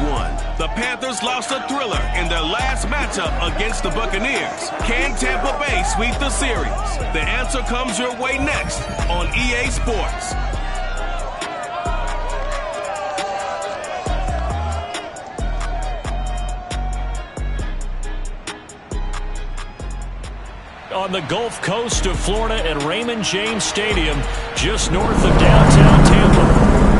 1. The Panthers lost a thriller in their last matchup against the Buccaneers. Can Tampa Bay sweep the series? The answer comes your way next on EA Sports. On the Gulf Coast of Florida at Raymond James Stadium, just north of downtown Tampa.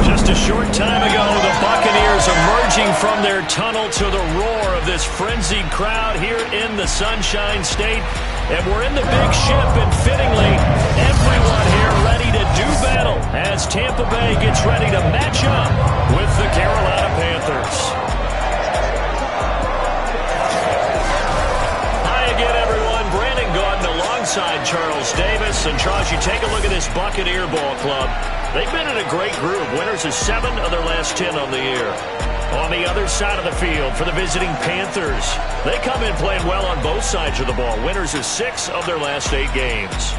Just a short time ago, the Buccaneers emerging from their tunnel to the roar of this frenzied crowd here in the Sunshine State. And we're in the big ship, and fittingly, everyone here ready to do battle as Tampa Bay gets ready to match up with the Carolina Panthers. Alongside Charles Davis. And Charles, you take a look at this Buccaneer ball club. They've been in a great group. Winners of 7 of their last 10 on the year. On the other side of the field for the visiting Panthers, they come in playing well on both sides of the ball. Winners of 6 of their last 8 games.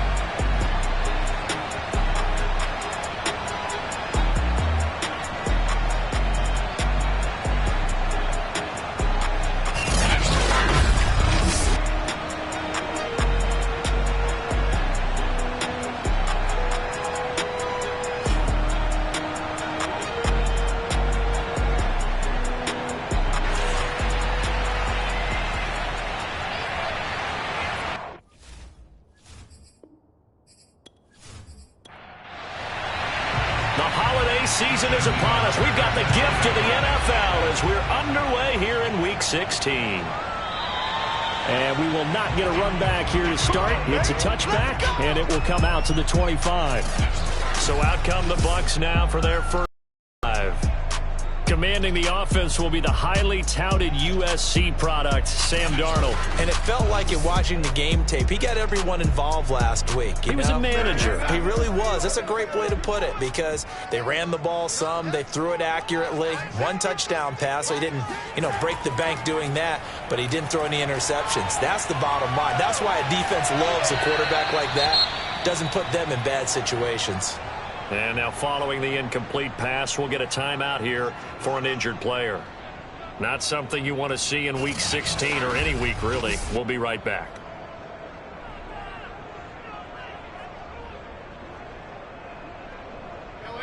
Season is upon us. We've got the gift of the NFL as we're underway here in Week 16. And we will not get a run back here to start. It's a touchback, and it will come out to the 25. So out come the Bucs now for their first drive. Commanding the offense will be the highly touted USC product, Sam Darnold. And it felt like it watching the game tape. He got everyone involved last week. He was a manager. He really was. That's a great way to put it because they ran the ball some. They threw it accurately. 1 touchdown pass, so he didn't, break the bank doing that, but he didn't throw any interceptions. That's the bottom line. That's why a defense loves a quarterback like that. Doesn't put them in bad situations. And now following the incomplete pass, we'll get a timeout here for an injured player. Not something you want to see in Week 16 or any week, really. We'll be right back.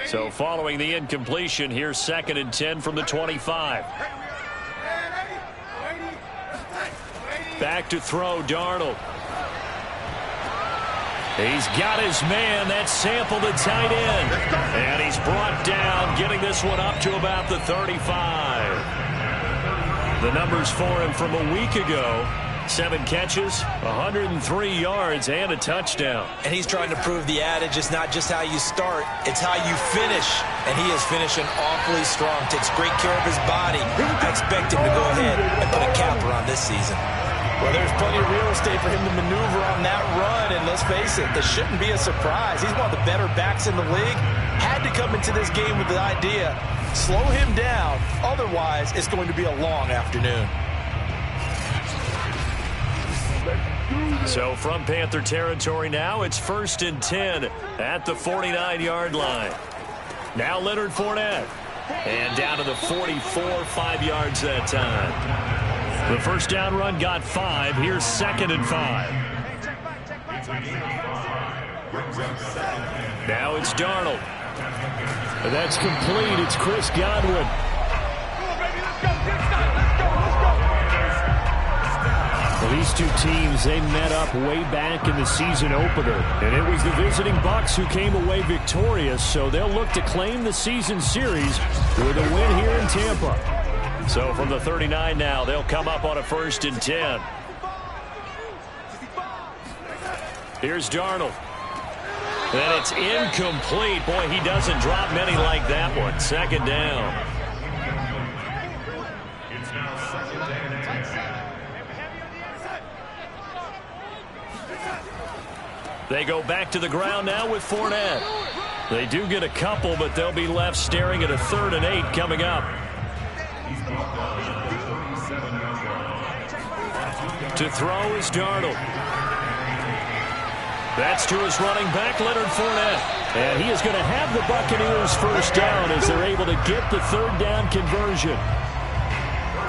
So following the incompletion, here's 2nd and 10 from the 25. Back to throw, Darnold. He's got his man. That's Sample, the tight end. And he's brought down, getting this one up to about the 35. The numbers for him from a week ago. 7 catches, 103 yards, and a touchdown. And he's trying to prove the adage, it's not just how you start, it's how you finish. And he is finishing awfully strong, takes great care of his body. I expect him to go ahead and put a capper on this season. Well, there's plenty of real estate for him to maneuver on that run, and let's face it, this shouldn't be a surprise. He's one of the better backs in the league. Had to come into this game with the idea, slow him down, otherwise it's going to be a long afternoon. So from Panther territory now, it's 1st and 10 at the 49-yard line. Now Leonard Fournette, and down to the 44, 5 yards that time. The first down run got 5. Here's 2nd and 5. Now it's Darnold. That's complete. It's Chris Godwin. Well, these two teams, they met up way back in the season opener. And it was the visiting Bucs who came away victorious, so they'll look to claim the season series with a win here in Tampa. So from the 39 now, they'll come up on a 1st and 10. Here's Darnold. And it's incomplete. Boy, he doesn't drop many like that one. 2nd down. They go back to the ground now with Fournette. They do get a couple, but they'll be left staring at a 3rd and 8 coming up. To throw is Darnold. That's to his running back, Leonard Fournette. And he is going to have the Buccaneers first down as they're able to get the 3rd down conversion.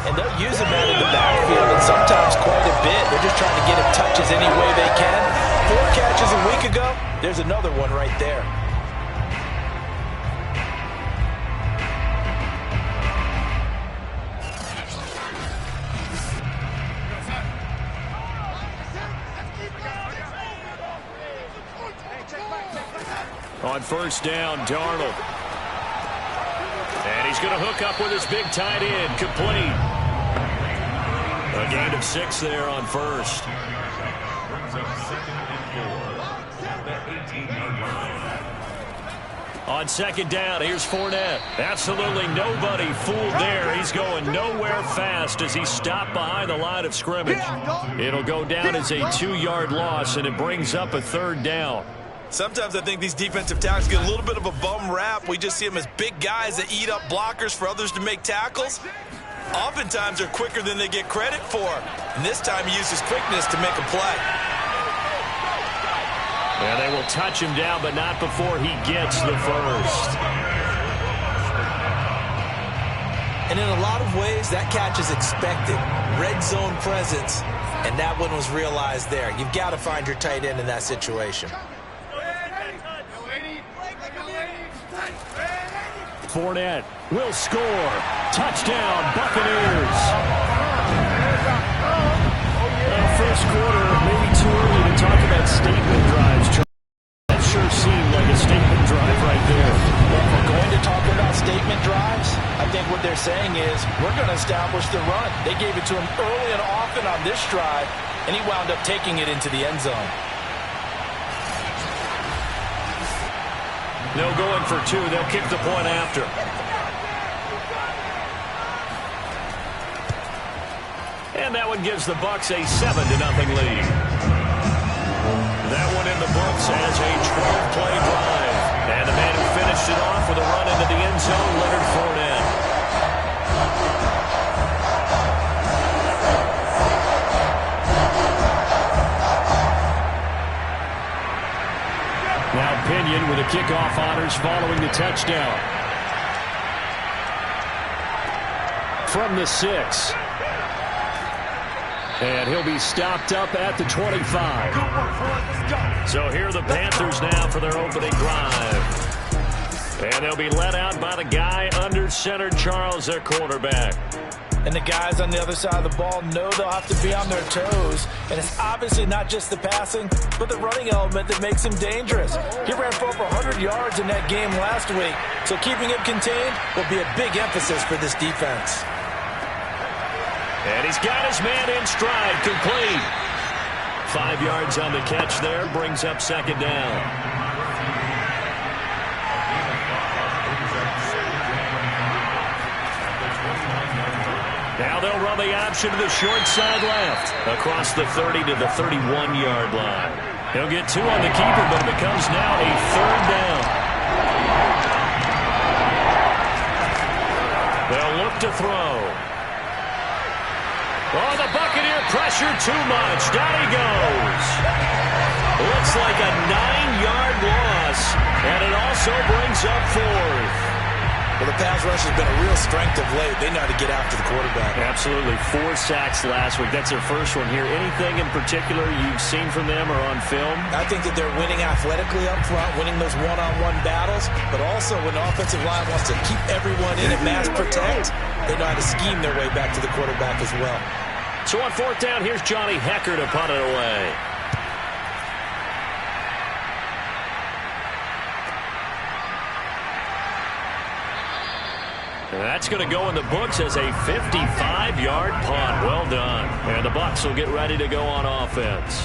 and they'll use him out of the backfield, and sometimes quite a bit. They're just trying to get him touches any way they can. 4 catches a week ago, there's another one right there. On first down, Darnold. And he's going to hook up with his big tight end, complete. A gain of 6 there on first. On second down, here's Fournette. Absolutely nobody fooled there. He's going nowhere fast as he stopped behind the line of scrimmage. It'll go down as a 2-yard loss, and it brings up a third down. Sometimes I think these defensive tackles get a little bit of a bum rap. We just see them as big guys that eat up blockers for others to make tackles. Oftentimes they're quicker than they get credit for. And this time he uses quickness to make a play. And they will touch him down, but not before he gets the first. And in a lot of ways, that catch is expected. Red zone presence, and that one was realized there. You've got to find your tight end in that situation. Fournette will score. Touchdown, Buccaneers. First quarter, maybe too early to talk about statement drives. That sure seemed like a statement drive right there. Well, if we're going to talk about statement drives, I think what they're saying is we're going to establish the run. They gave it to him early and often on this drive, and he wound up taking it into the end zone. No going for 2. They'll kick the point after. And that one gives the Bucs a 7-0 lead. That one in the books as a 12-play drive. And the man who finished it off with a run into the end zone, Leonard Fournette. Now Pinion with the kickoff honors following the touchdown. From the 6. And he'll be stopped up at the 25. So here are the Panthers now for their opening drive. And they'll be let out by the guy under center, Charles, their quarterback. And the guys on the other side of the ball know they'll have to be on their toes. And it's obviously not just the passing, but the running element that makes him dangerous. He ran for over 100 yards in that game last week. So keeping him contained will be a big emphasis for this defense. And he's got his man in stride, complete. 5 yards on the catch there, brings up second down. Now they'll run the option to the short side left, across the 30 to the 31-yard line. He'll get 2 on the keeper, but it becomes now a third down. They'll look to throw. Oh, the Buccaneer pressure too much. Down he goes. Looks like a 9-yard loss, and it also brings up 4th. Well, the pass rush has been a real strength of late. They know how to get after the quarterback. Absolutely. 4 sacks last week. That's their first one here. Anything in particular you've seen from them or on film? I think that they're winning athletically up front, winning those one-on-one battles, but also when the offensive line wants to keep everyone in and mass protect, they know how to scheme their way back to the quarterback as well. So on 4th down, here's Johnny Hecker to punt it away. And that's going to go in the books as a 55-yard punt. Well done. And the Bucs will get ready to go on offense.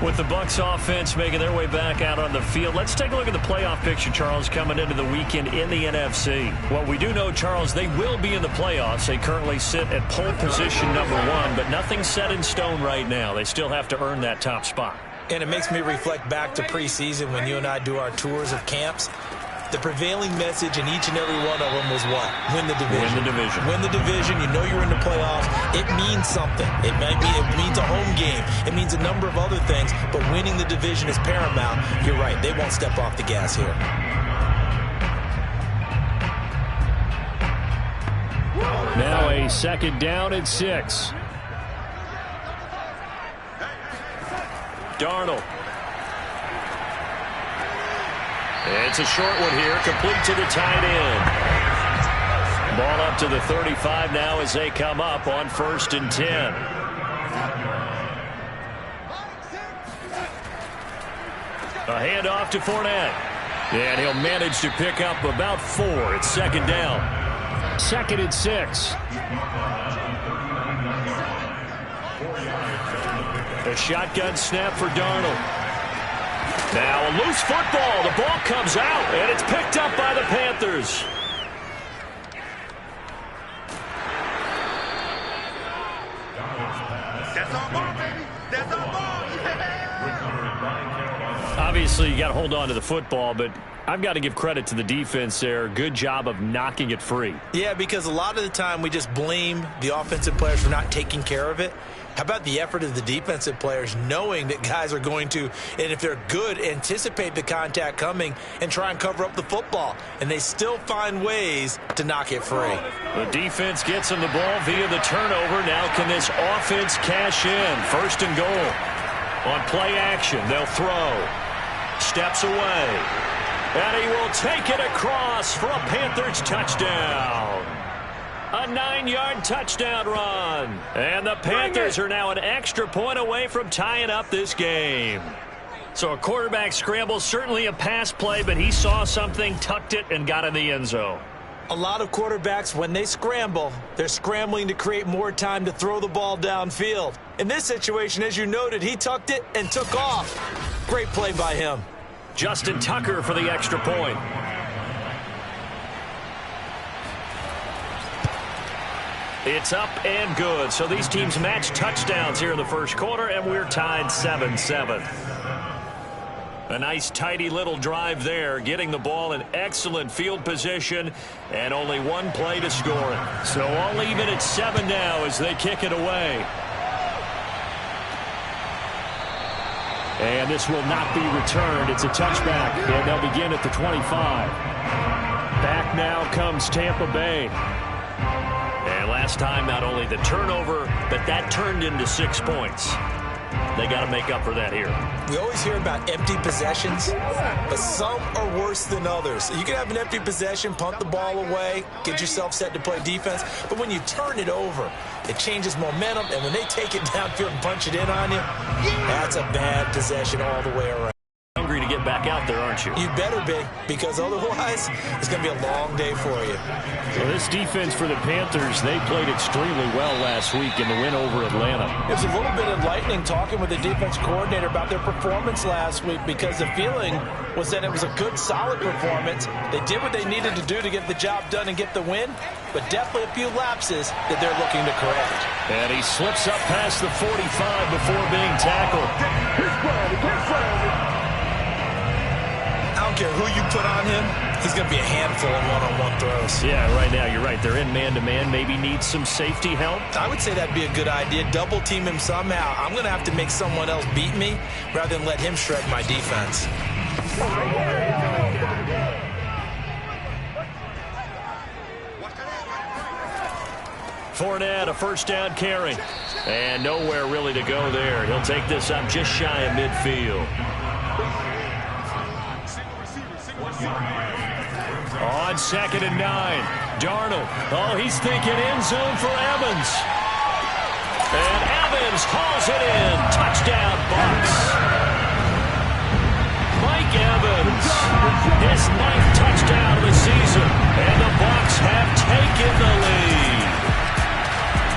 With the Bucs offense making their way back out on the field, let's take a look at the playoff picture, Charles, coming into the weekend in the NFC. Well, we do know, Charles, they will be in the playoffs. They currently sit at pole position number 1, but nothing's set in stone right now. They still have to earn that top spot. And it makes me reflect back to preseason when you and I do our tours of camps. The prevailing message in each and every one of them was what? Win the division. Win the division. Win the division. You know you're in the playoffs. It means something. It means a home game. It means a number of other things, but winning the division is paramount. You're right. They won't step off the gas here. play. Second down and 6. Darnold. It's a short one here, complete to the tight end. Ball up to the 35 now as they come up on 1st and 10. A handoff to Fournette. And he'll manage to pick up about 4. It's second down. 2nd and 6. A shotgun snap for Darnold. Now a loose football. The ball comes out, and it's picked up by the Panthers. That's our ball, baby. That's our ball. Obviously, you got to hold on to the football, but I've got to give credit to the defense there. Good job of knocking it free. Yeah, because a lot of the time we just blame the offensive players for not taking care of it. How about the effort of the defensive players knowing that guys are going to, and if they're good, anticipate the contact coming and try and cover up the football. And they still find ways to knock it free. The defense gets him the ball via the turnover. Now can this offense cash in? 1st and goal. On play action, they'll throw. Steps away. And he will take it across for a Panthers touchdown. A 9-yard touchdown run. And the Panthers are now an extra point away from tying up this game. So a quarterback scramble, certainly a pass play, but he saw something, tucked it, and got in the end zone. A lot of quarterbacks, when they scramble, they're scrambling to create more time to throw the ball downfield. In this situation, as you noted, he tucked it and took off. Great play by him. Justin Tucker for the extra point. It's up and good. So these teams match touchdowns here in the first quarter, and we're tied 7-7. A nice, tidy little drive there, getting the ball in excellent field position, and only one play to score it. So all even at 7 now as they kick it away. And this will not be returned. It's a touchback, and they'll begin at the 25. Back now comes Tampa Bay. And last time, not only the turnover, but that turned into 6 points. They got to make up for that here. We always hear about empty possessions, but some are worse than others. You can have an empty possession, punt the ball away, get yourself set to play defense, but when you turn it over, it changes momentum, and when they take it downfield and punch it in on you, that's a bad possession all the way around. Hungry to get back out there, aren't you? You better be, because otherwise it's going to be a long day for you. Well, this defense for the Panthers, they played extremely well last week in the win over Atlanta. It was a little bit enlightening talking with the defense coordinator about their performance last week, because the feeling was that it was a good, solid performance. They did what they needed to do to get the job done and get the win, but definitely a few lapses that they're looking to correct. And he slips up past the 45 before being tackled. I don't care who you put on him, he's going to be a handful of one-on-one throws. Yeah, right now you're right. They're in man-to-man. Maybe need some safety help. I would say that'd be a good idea. Double team him somehow. I'm going to have to make someone else beat me rather than let him shred my defense. Fournette, a first down carry. And nowhere really to go there. He'll take this up just shy of midfield. On 2nd and 9, Darnold. Oh, he's thinking end zone for Evans. And Evans hauls it in. Touchdown, Bucs. Mike Evans, his 9th touchdown of the season. And the Bucs have taken the lead.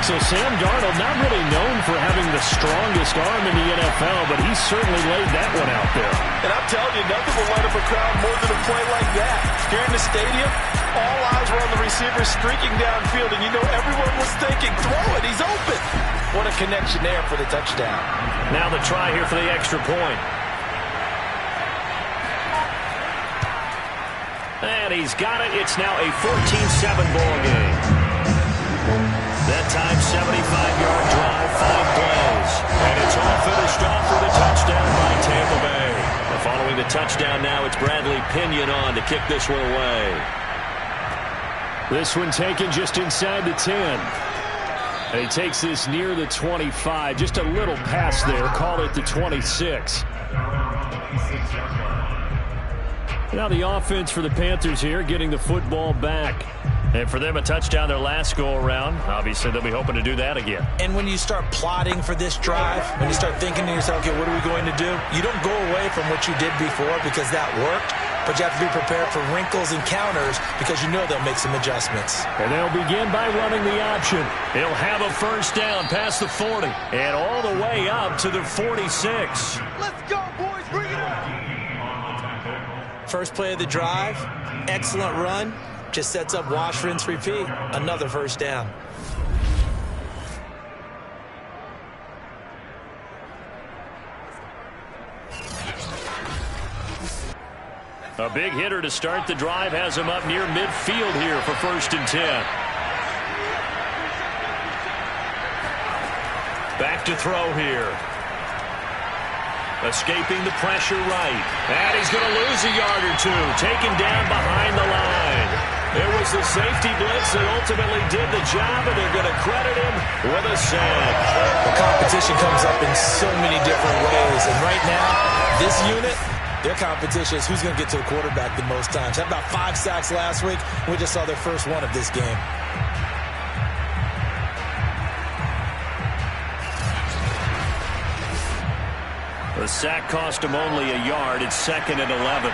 So Sam Darnold, not really known for having the strongest arm in the NFL, but he certainly laid that one out there. And I'm telling you, nothing will light up a crowd more than a play like that. Here in the stadium, all eyes were on the receiver streaking downfield, and you know everyone was thinking, throw it, he's open. What a connection there for the touchdown. Now the try here for the extra point. And he's got it. It's now a 14-7 ball game. That time, 75-yard drive, 5 plays. And it's all finished off with a touchdown by Tampa Bay. And following the touchdown now, it's Bradley Pinion on to kick this one away. This one taken just inside the 10. And he takes this near the 25. Just a little pass there. Call it the 26. Now the offense for the Panthers here, getting the football back. And for them, a touchdown their last go-around. Obviously, they'll be hoping to do that again. And when you start plotting for this drive, when you start thinking to yourself, okay, what are we going to do? You don't go away from what you did before because that worked, but you have to be prepared for wrinkles and counters because you know they'll make some adjustments. And they'll begin by running the option. He'll have a first down past the 40 and all the way up to the 46. Let's go, boys. Bring it up. First play of the drive, excellent run. Just sets up wash, rinse, repeat. Another first down. A big hitter to start the drive has him up near midfield here for 1st and 10. Back to throw here. Escaping the pressure right. And he's going to lose a yard or two. Taken down behind the line. It was the safety blitz that ultimately did the job, and they're going to credit him with a sack. The competition comes up in so many different ways, and right now, this unit, their competition is who's going to get to the quarterback the most times. Had about 5 sacks last week, and we just saw their first one of this game. The sack cost him only a yard. It's 2nd and 11.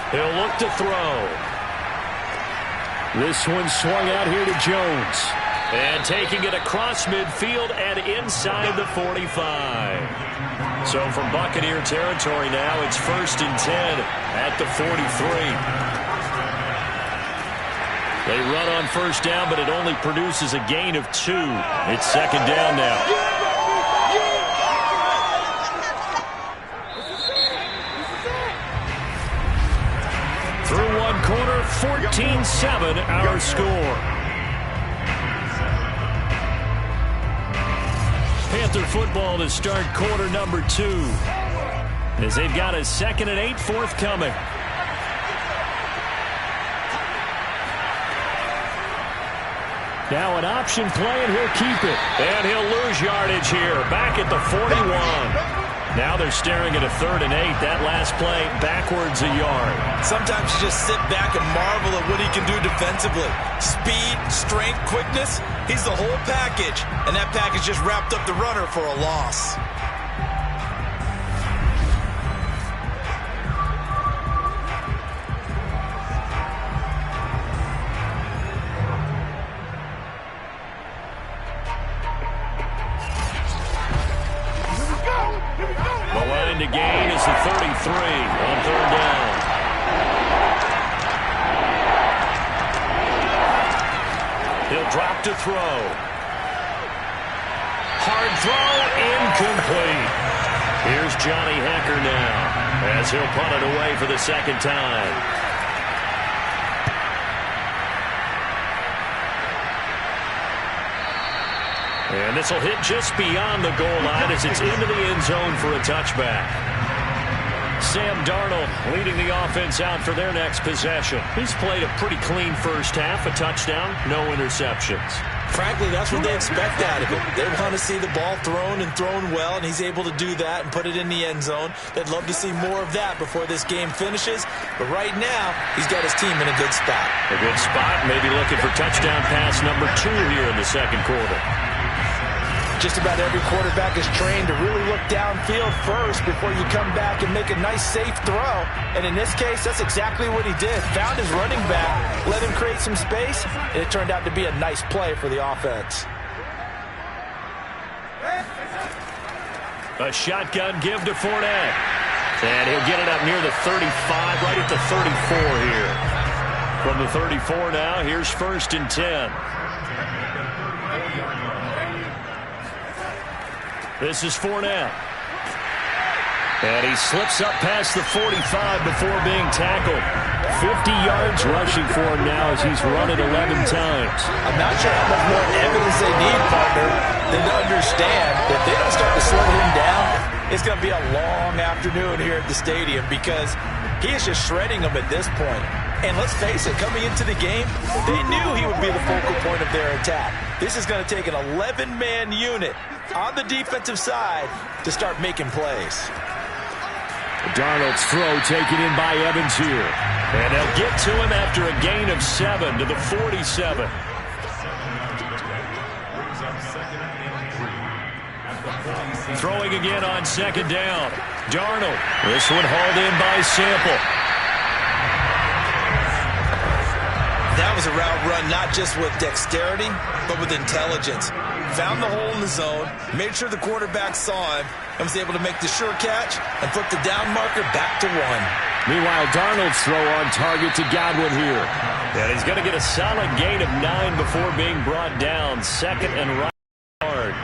He'll look to throw. This one swung out here to Jones. And taking it across midfield and inside the 45. So from Buccaneer territory now, it's 1st and 10 at the 43. They run on first down, but it only produces a gain of 2. It's 2nd down now. Through one quarter, 14-7 our score. Panther football to start quarter number 2. As they've got a 2nd and 8 forthcoming. Now an option play, and he'll keep it. And he'll lose yardage here, back at the 41. Now they're staring at a 3rd and 8. That last play, backwards a yard. Sometimes you just sit back and marvel at what he can do defensively. Speed, strength, quickness, he's the whole package. And that package just wrapped up the runner for a loss. To gain is the 33 on 3rd down. He'll drop to throw. Hard throw, incomplete. Here's Johnny Hecker now as he'll punt it away for the 2nd time. And this will hit just beyond the goal line as it's into the end zone for a touchback. Sam Darnold leading the offense out for their next possession. He's played a pretty clean first half, a touchdown, no interceptions. Frankly, that's what they expect out of him. They want to see the ball thrown and thrown well, and he's able to do that and put it in the end zone. They'd love to see more of that before this game finishes. But right now, he's got his team in a good spot. A good spot, maybe looking for touchdown pass number 2 here in the 2nd quarter. Just about every quarterback is trained to really look downfield first before you come back and make a nice, safe throw. And in this case, that's exactly what he did. Found his running back, let him create some space, and it turned out to be a nice play for the offense. A shotgun give to Fournette. And he'll get it up near the 35, right at the 34 here. From the 34 now, here's 1st and 10. This is Fournette. And he slips up past the 45 before being tackled. 50 yards rushing for him now as he's run it 11 times. I'm not sure how much more evidence they need, partner, than to understand that if they don't start to slow him down, it's going to be a long afternoon here at the stadium because he is just shredding them at this point. And let's face it, coming into the game, they knew he would be the focal point of their attack. This is going to take an 11-man unit on the defensive side to start making plays. Darnold's throw taken in by Evans here. And they'll get to him after a gain of 7 to the 47. Throwing again on second down. Darnold. This one hauled in by Sample. That was a route run not just with dexterity, but with intelligence. Found the hole in the zone, made sure the quarterback saw him, and was able to make the sure catch and flip the down marker back to 1. Meanwhile, Darnold's throw on target to Godwin here. And he's going to get a solid gain of 9 before being brought down. Second and right hard.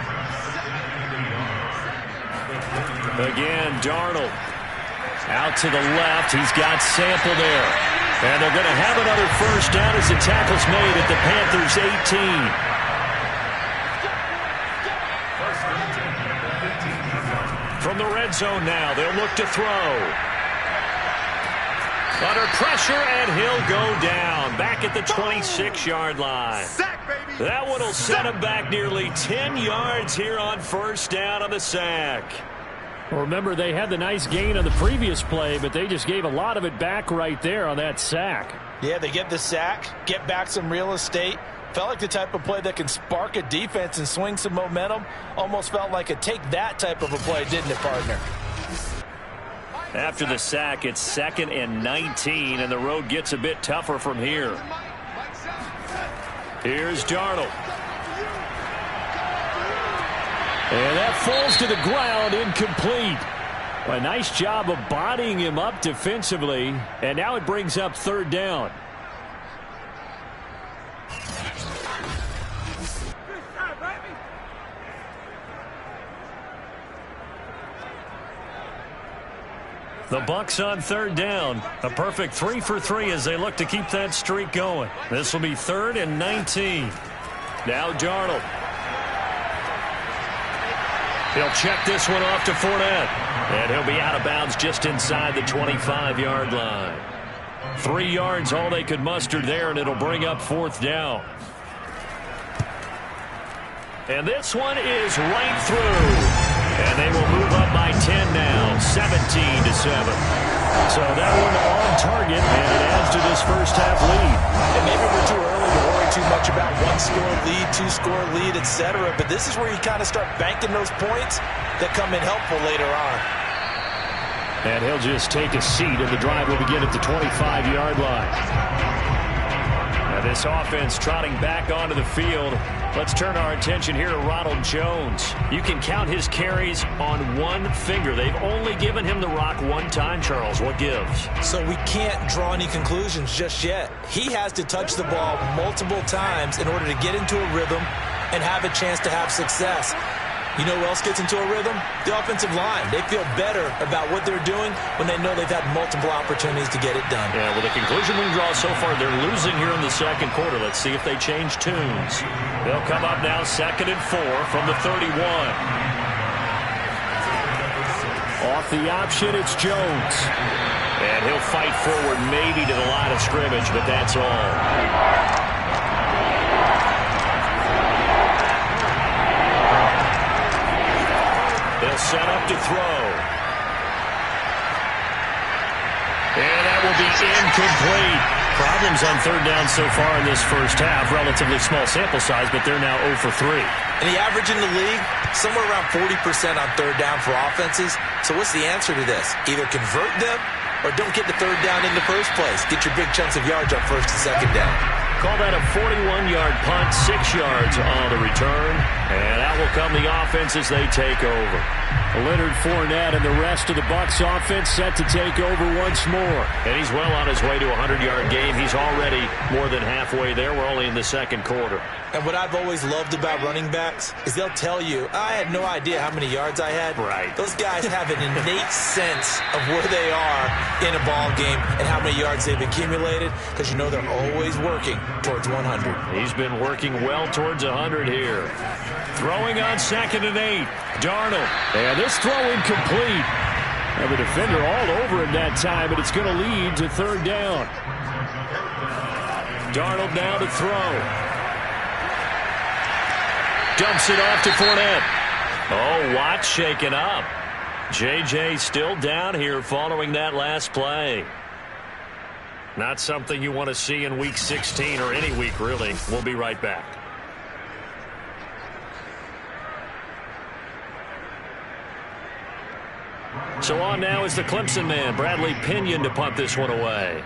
Again, Darnold. Out to the left. He's got Sample there. And they're going to have another first down as the tackle's made at the Panthers' 18. From the red zone now, they'll look to throw. Under pressure, and he'll go down. Back at the 26-yard line. That one will send him back nearly 10 yards here on first down on the sack. Well, remember, they had the nice gain on the previous play, but they just gave a lot of it back right there on that sack. Yeah, they get the sack, get back some real estate. Felt like the type of play that can spark a defense and swing some momentum. Almost felt like a take-that type of a play, didn't it, partner? After the sack, it's 2nd and 19, and the road gets a bit tougher from here. Here's Darnold. And that falls to the ground, incomplete. A nice job of bodying him up defensively, and now it brings up third down. The Bucs on third down. A perfect 3 for 3 as they look to keep that streak going. This will be 3rd and 19. Now Darnold. He'll check this one off to Fournette. And he'll be out of bounds just inside the 25-yard line. 3 yards all they could muster there, and it'll bring up 4th down. And this one is right through. And they will move up by 10 now, 17-7. So that one on target, and it adds to this first half lead. And maybe we're too early to worry too much about 1-score lead, 2-score lead, etc. But this is where you kind of start banking those points that come in helpful later on. And he'll just take a seat, and the drive will begin at the 25-yard line. Now this offense trotting back onto the field. Let's turn our attention here to Ronald Jones. You can count his carries on one finger. They've only given him the rock one time, Charles. What gives? So we can't draw any conclusions just yet. He has to touch the ball multiple times in order to get into a rhythm and have a chance to have success. You know who else gets into a rhythm? The offensive line. They feel better about what they're doing when they know they've had multiple opportunities to get it done. Yeah, well, the conclusion we draw so far, they're losing here in the second quarter. Let's see if they change tunes. They'll come up now 2nd and 4 from the 31. Off the option, it's Jones. And he'll fight forward maybe to the line of scrimmage, but that's all. They'll set up to throw. And that will be incomplete. Problems on third down so far in this first half. Relatively small sample size, but they're now 0 for 3. And the average in the league, somewhere around 40% on third down for offenses. So what's the answer to this? Either convert them or don't get the third down in the first place. Get your big chunks of yards on first and second down. Call that a 41-yard punt, 6 yards on the return. And that will come the offense as they take over. Leonard Fournette and the rest of the Bucs offense set to take over once more. And he's well on his way to a 100-yard game. He's already more than halfway there. We're only in the second quarter. And what I've always loved about running backs is they'll tell you, I had no idea how many yards I had. Right. Those guys have an innate sense of where they are in a ball game and how many yards they've accumulated because you know they're always working towards 100. He's been working well towards 100 here. Throwing on 2nd and 8. Darnold. And this throw incomplete. And the defender all over him that time, but it's going to lead to 3rd down. Darnold now to throw. Dumps it off to Fournette. Oh, Watt shaken up. J.J. still down here following that last play. Not something you want to see in Week 16 or any week, really. We'll be right back. So on now is the Clemson man, Bradley Pinion, to punt this one away.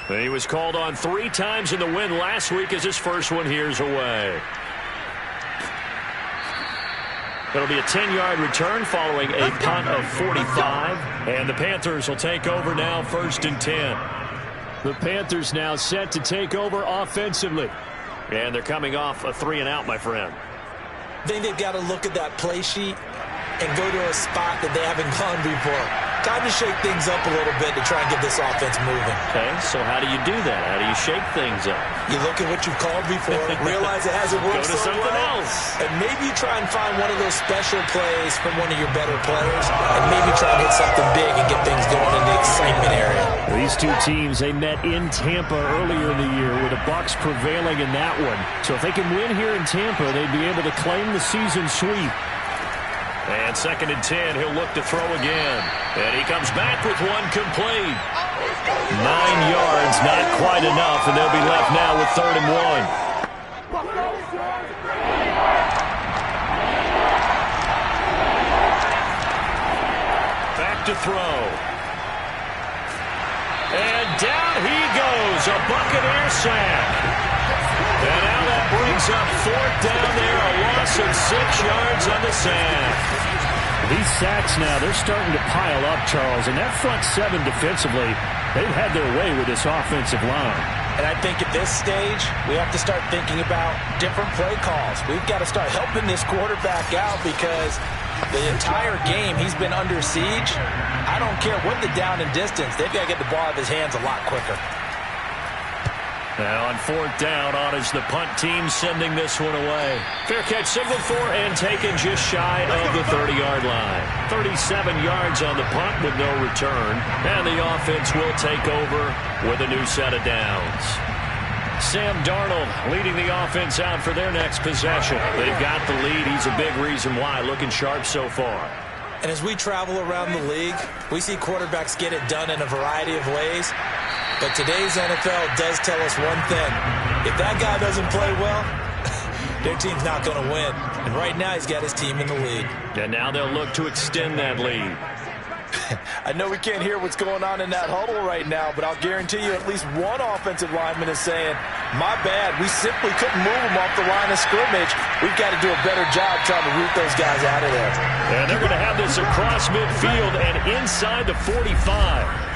And he was called on 3 times in the win last week as his first one here's away. It'll be a 10-yard return following a punt of 45. And the Panthers will take over now, 1st and 10. The Panthers now set to take over offensively. And they're coming off a 3-and-out, my friend. I think they've got to look at that play sheet and go to a spot that they haven't gone before. Time to shake things up a little bit to try and get this offense moving. Okay, so how do you do that? How do you shake things up? You look at what you've called before, realize it hasn't worked so well. Go to something else. And maybe you try and find one of those special plays from one of your better players, and maybe try and hit something big and get things going in the excitement area. These two teams, they met in Tampa earlier in the year with the Bucs prevailing in that one. So if they can win here in Tampa, they'd be able to claim the season sweep. And 2nd and 10, he'll look to throw again. And he comes back with one complete. 9 yards, not quite enough, and they'll be left now with 3rd and 1. Back to throw. And down he goes, a Buccaneer sack. And now that brings up 4th down there, a loss of 6 yards on the sack. These sacks now, they're starting to pile up, Charles. And that front 7 defensively, they've had their way with this offensive line. And I think at this stage, we have to start thinking about different play calls. We've got to start helping this quarterback out because the entire game he's been under siege. I don't care what the down and distance. They've got to get the ball out of his hands a lot quicker. Now on 4th down, on is the punt team sending this one away. Fair catch signaled for and taken just shy of the 30-yard line. 37 yards on the punt with no return. And the offense will take over with a new set of downs. Sam Darnold leading the offense out for their next possession. They've got the lead. He's a big reason why. Looking sharp so far. And as we travel around the league, we see quarterbacks get it done in a variety of ways. But today's NFL does tell us one thing. If that guy doesn't play well, their team's not going to win. And right now he's got his team in the lead. And now they'll look to extend that lead. I know we can't hear what's going on in that huddle right now, but I'll guarantee you at least one offensive lineman is saying, my bad, we simply couldn't move them off the line of scrimmage. We've got to do a better job trying to root those guys out of there. And they're going to have this across midfield and inside the 45.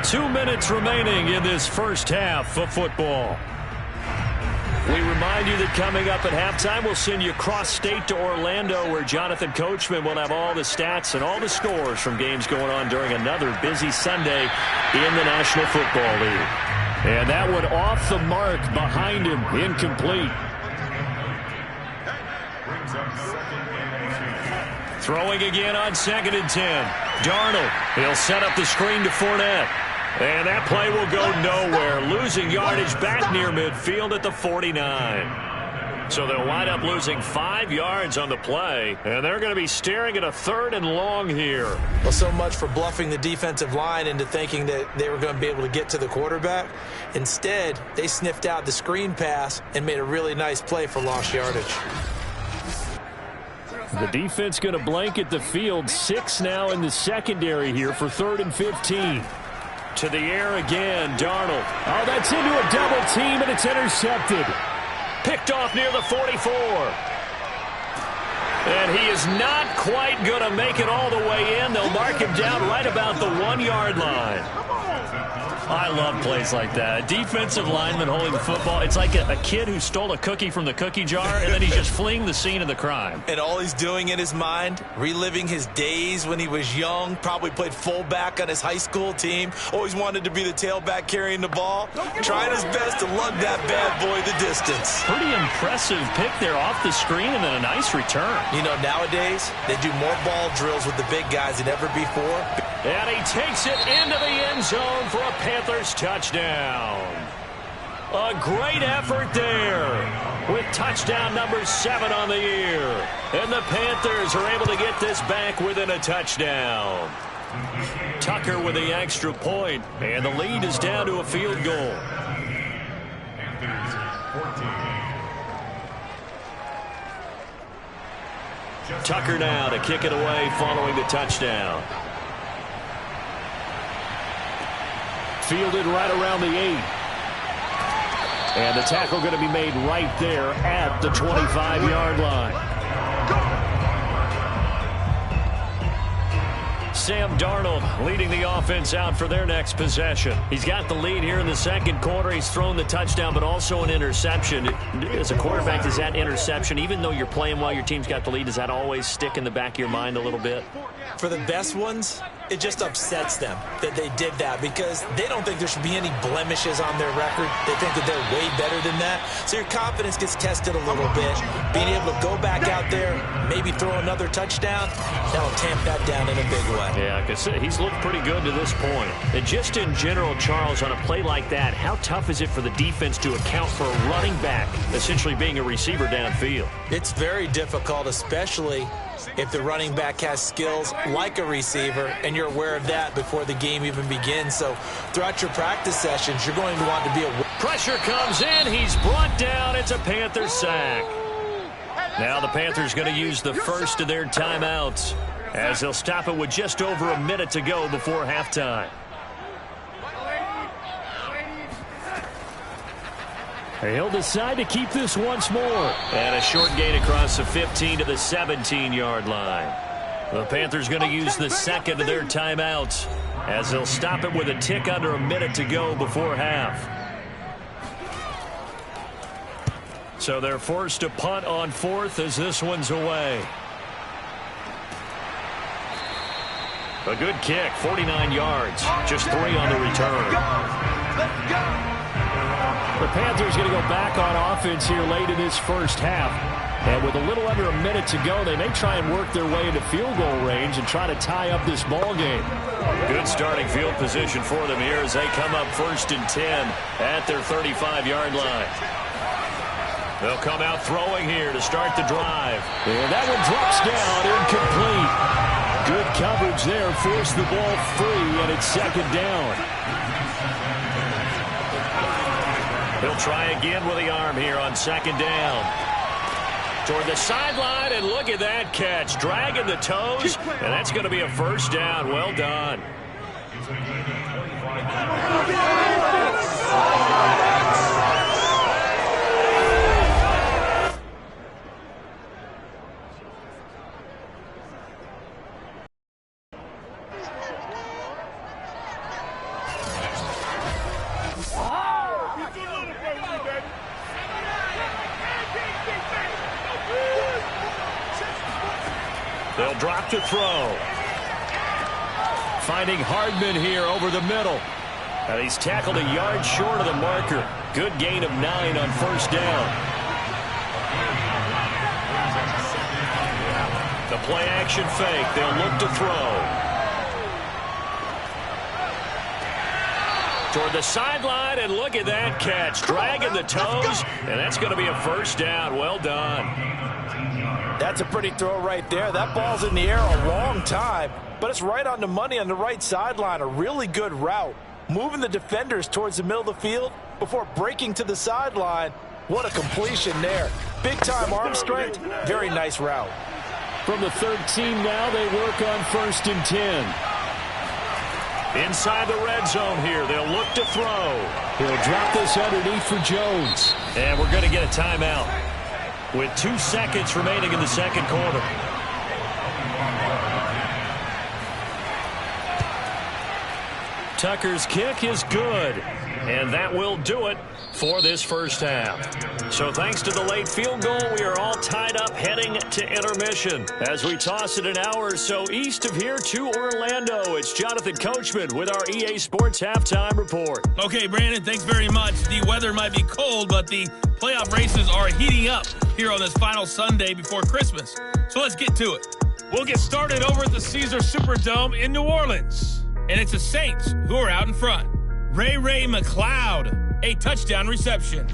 2 minutes remaining in this first half of football. We remind you that coming up at halftime, we'll send you cross-state to Orlando, where Jonathan Coachman will have all the stats and all the scores from games going on during another busy Sunday in the National Football League. And that one off the mark behind him, incomplete. Throwing again on 2nd and 10. Darnold, he'll set up the screen to Fournette. And that play will go nowhere, losing yardage back near midfield at the 49. So they'll wind up losing 5 yards on the play, and they're going to be staring at a 3rd and long here. Well, so much for bluffing the defensive line into thinking that they were going to be able to get to the quarterback. Instead, they sniffed out the screen pass and made a really nice play for lost yardage. The defense going to blanket the field. 6 now in the secondary here for 3rd and 15. To the air again, Darnold. Oh, that's into a double team, and it's intercepted. Picked off near the 44. And he is not quite going to make it all the way in. They'll mark him down right about the 1-yard line. I love plays like that. A defensive lineman holding the football. It's like a kid who stole a cookie from the cookie jar, and then he's just fleeing the scene of the crime. And all he's doing in his mind, reliving his days when he was young, probably played fullback on his high school team, always wanted to be the tailback carrying the ball, trying his best to lug that bad boy the distance. Pretty impressive pick there off the screen, and then a nice return. You know, nowadays, they do more ball drills with the big guys than ever before. And he takes it into the end zone for a Panthers touchdown. A great effort there with touchdown number 7 on the year. And the Panthers are able to get this back within a touchdown. Tucker with the extra point, and the lead is down to a field goal. Tucker now to kick it away following the touchdown. Fielded right around the 8. And the tackle going to be made right there at the 25-yard line. Sam Darnold leading the offense out for their next possession. He's got the lead here in the second quarter. He's thrown the touchdown, but also an interception. As a quarterback, does that interception, even though you're playing while your team's got the lead, does that always stick in the back of your mind a little bit? For the best ones, it just upsets them that they did that because they don't think there should be any blemishes on their record. They think that they're way better than that. So your confidence gets tested a little bit. Being able to go back out there, maybe throw another touchdown, that'll tamp that down in a big way. Yeah, because he's looked pretty good to this point. And just in general, Charles, on a play like that, how tough is it for the defense to account for a running back essentially being a receiver downfield? It's very difficult, especially if the running back has skills like a receiver, and you're aware of that before the game even begins. So throughout your practice sessions, you're going to want to be aware. Pressure comes in. He's brought down. It's a Panther sack. Now the Panthers going to use the first of their timeouts as they'll stop it with just over a minute to go before halftime. He'll decide to keep this once more. And a short gain across the 15 to the 17-yard line. The Panthers going to use the second of their timeouts as they'll stop it with a tick under a minute to go before half. So they're forced to punt on fourth as this one's away. A good kick, 49 yards, just 3 on the return. Let's go. The Panthers going to go back on offense here late in this first half. And with a little under a minute to go, they may try and work their way into field goal range and try to tie up this ball game. Good starting field position for them here as they come up 1st and 10 at their 35-yard line. They'll come out throwing here to start the drive. And that one drops down, incomplete. Good coverage there, forced the ball free, and it's second down. He'll try again with the arm here on second down. Toward the sideline, and look at that catch. Dragging the toes, and that's going to be a first down. Well done. They'll drop to throw. Finding Hardman here over the middle. And he's tackled a yard short of the marker. Good gain of 9 on first down. The play action fake. They'll look to throw. Toward the sideline, and look at that catch. Dragging the toes, and that's going to be a first down. Well done. That's a pretty throw right there. That ball's in the air a long time, but it's right on the money on the right sideline. A really good route. Moving the defenders towards the middle of the field before breaking to the sideline. What a completion there. Big-time arm strength. Very nice route. From the 13 now, they work on 1st and 10. Inside the red zone here. They'll look to throw. He'll drop this underneath for Jones. And we're going to get a timeout with 2 seconds remaining in the second quarter. Tucker's kick is good. And that will do it for this first half. So thanks to the late field goal, we are all tied up heading to intermission. As we toss it an hour or so east of here to Orlando, it's Jonathan Coachman with our EA Sports Halftime Report. Okay, Brandon, thanks very much. The weather might be cold, but the playoff races are heating up here on this final Sunday before Christmas. So let's get to it. We'll get started over at the Caesars Superdome in New Orleans. And it's the Saints who are out in front. Ray McLeod, a touchdown reception.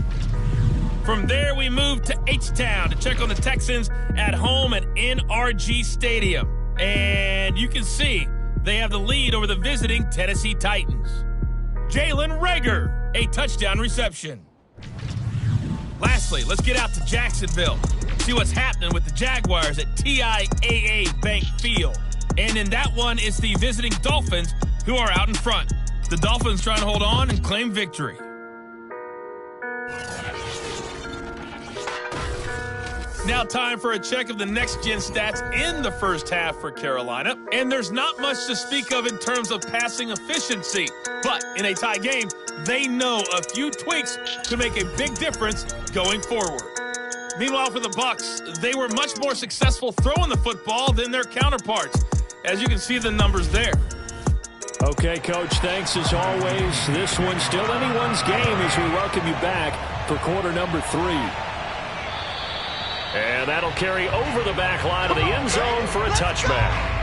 From there, we move to H-Town to check on the Texans at home at NRG Stadium. And you can see they have the lead over the visiting Tennessee Titans. Jalen Reagor, a touchdown reception. Lastly, let's get out to Jacksonville, see what's happening with the Jaguars at TIAA Bank Field. And in that one, it's the visiting Dolphins who are out in front. The Dolphins trying to hold on and claim victory. Now time for a check of the next-gen stats in the first half for Carolina. And there's not much to speak of in terms of passing efficiency. But in a tie game, they know a few tweaks could make a big difference going forward. Meanwhile, for the Bucs, they were much more successful throwing the football than their counterparts, as you can see the numbers there. Okay, Coach, thanks as always. This one's still anyone's game as we welcome you back for quarter number 3. And that'll carry over the back line of the end zone for a touchback.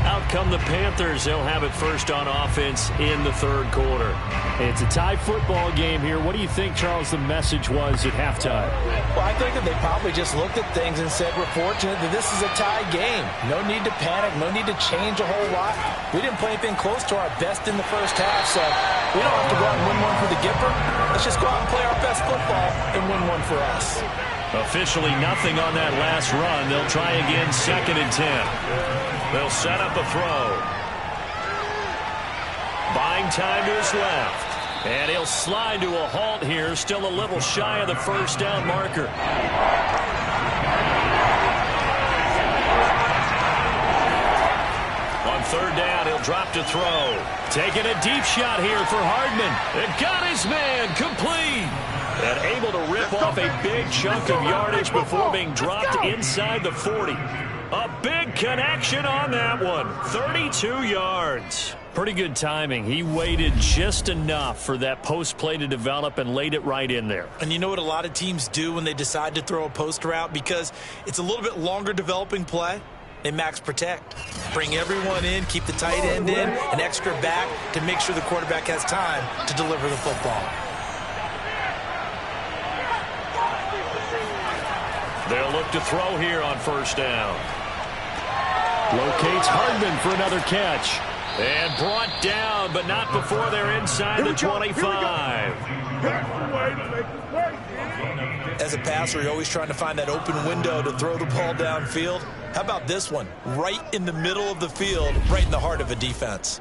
Out come the Panthers. They'll have it first on offense in the third quarter. It's a tie football game here. What do you think, Charles, the message was at halftime? Well, I think that they probably just looked at things and said, we're fortunate that this is a tie game. No need to panic. No need to change a whole lot. We didn't play anything close to our best in the first half, so we don't have to go out and win one for the Gipper. Let's just go out and play our best football and win one for us. Officially nothing on that last run. They'll try again, 2nd and 10. They'll set up a throw. Buying time to his left. And he'll slide to a halt here, still a little shy of the first down marker. On 3rd down, he'll drop to throw. Taking a deep shot here for Hardman. It got his man complete. And able to rip off a big chunk of yardage before being dropped inside the 40. A big connection on that one. 32 yards. Pretty good timing. He waited just enough for that post play to develop and laid it right in there. And you know what a lot of teams do when they decide to throw a post route? Because it's a little bit longer developing play. They max protect. Bring everyone in, keep the tight end in, an extra back to make sure the quarterback has time to deliver the football. They'll look to throw here on 1st down. Locates Hardman for another catch. And brought down, but not before they're inside the 25. As a passer, you're always trying to find that open window to throw the ball downfield. How about this one? Right in the middle of the field, right in the heart of a defense.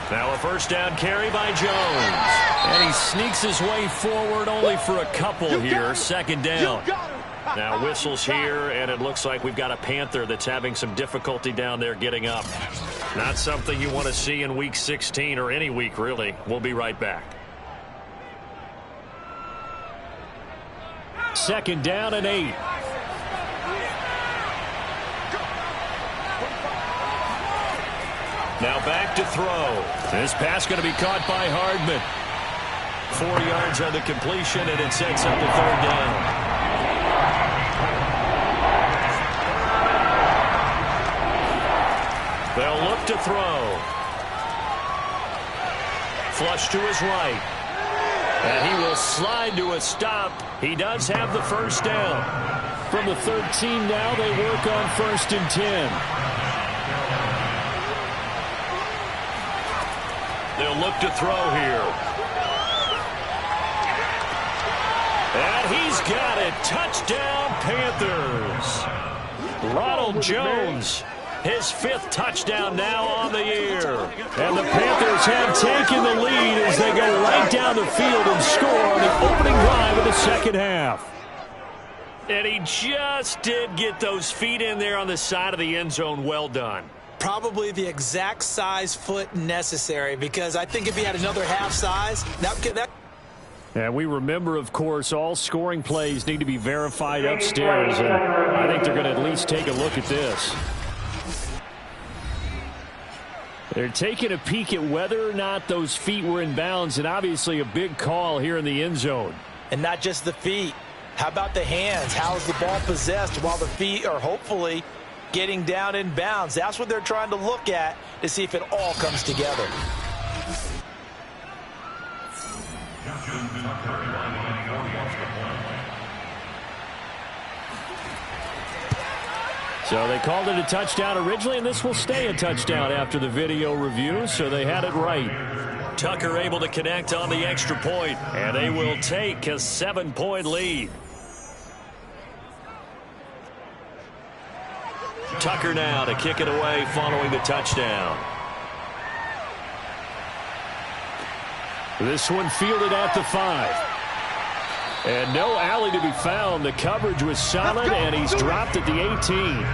Now a 1st down carry by Jones. And he sneaks his way forward only for a couple here. 2nd down. Now whistles here, and it looks like we've got a Panther that's having some difficulty down there getting up. Not something you want to see in Week 16 or any week, really. We'll be right back. 2nd down and 8. Now back to throw. This pass going to be caught by Hardman. 4 yards on the completion, and it sets up a 3rd down. They'll look to throw. Flush to his right. And he will slide to a stop. He does have the 1st down. From the 13 now, they work on 1st and 10. They'll look to throw here. And he's got it. Touchdown, Panthers. Ronald Jones His 5th touchdown now on the year. And the Panthers have taken the lead as they go right down the field and score on the opening drive of the second half. And he just did get those feet in there on the side of the end zone. Well done. Probably the exact size foot necessary, because I think if he had another half size, that. And we remember, of course, all scoring plays need to be verified upstairs, and I think they're going to at least take a look at this. They're taking a peek at whether or not those feet were in bounds, and obviously a big call here in the end zone. And not just the feet. How about the hands? How is the ball possessed while the feet are hopefully getting down in bounds? That's what they're trying to look at to see if it all comes together. So they called it a touchdown originally, and this will stay a touchdown after the video review, so they had it right. Tucker able to connect on the extra point, and they will take a 7-point lead. Tucker now to kick it away following the touchdown. This one fielded at the 5. And no alley to be found. The coverage was solid, and he's dropped at the 18.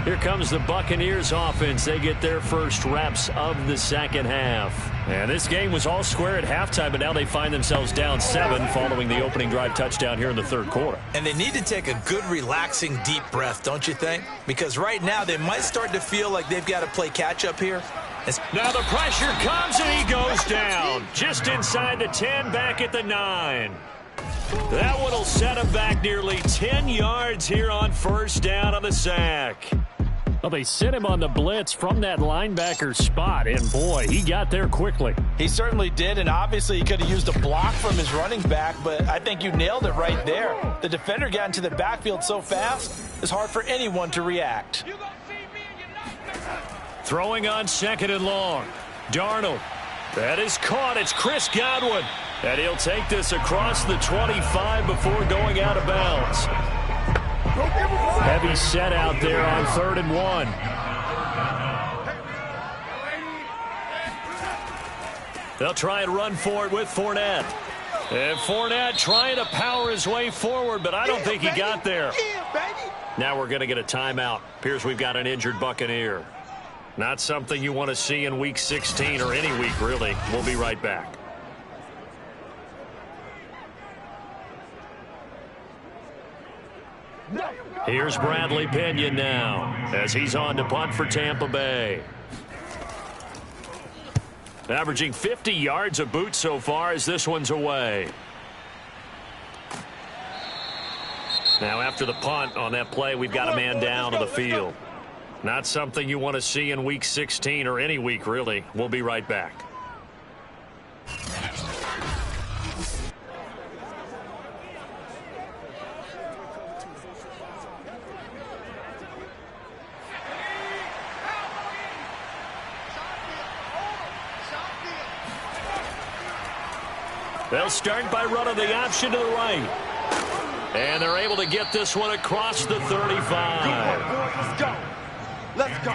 Here comes the Buccaneers offense. They get their first reps of the second half. And this game was all square at halftime, but now they find themselves down 7 following the opening drive touchdown here in the third quarter. And they need to take a good, relaxing, deep breath, don't you think? Because right now they might start to feel like they've got to play catch-up here. Now the pressure comes, and he goes down. Just inside the 10, back at the 9. That one will set him back nearly 10 yards here on first down on the sack. Well, they sent him on the blitz from that linebacker spot, and boy, he got there quickly. He certainly did, and obviously he could have used a block from his running back, but I think you nailed it right there. The defender got into the backfield so fast, it's hard for anyone to react. Throwing on 2nd and long. Darnold. That is caught. It's Chris Godwin. And he'll take this across the 25 before going out of bounds. Heavy set out there on 3rd and 1. They'll try and run for it with Fournette. And Fournette trying to power his way forward, but I don't think he got there. Now we're going to get a timeout. Appears we've got an injured Buccaneer. Not something you want to see in Week 16 or any week, really. We'll be right back. Here's Bradley Pinion now as he's on to punt for Tampa Bay. Averaging 50 yards a boot so far as this one's away. Now after the punt on that play, we've got a man down on the field. Not something you want to see in Week 16 or any week, really. We'll be right back. They'll start by running the option to the right. And they're able to get this one across the 35. Let's go. Let's go.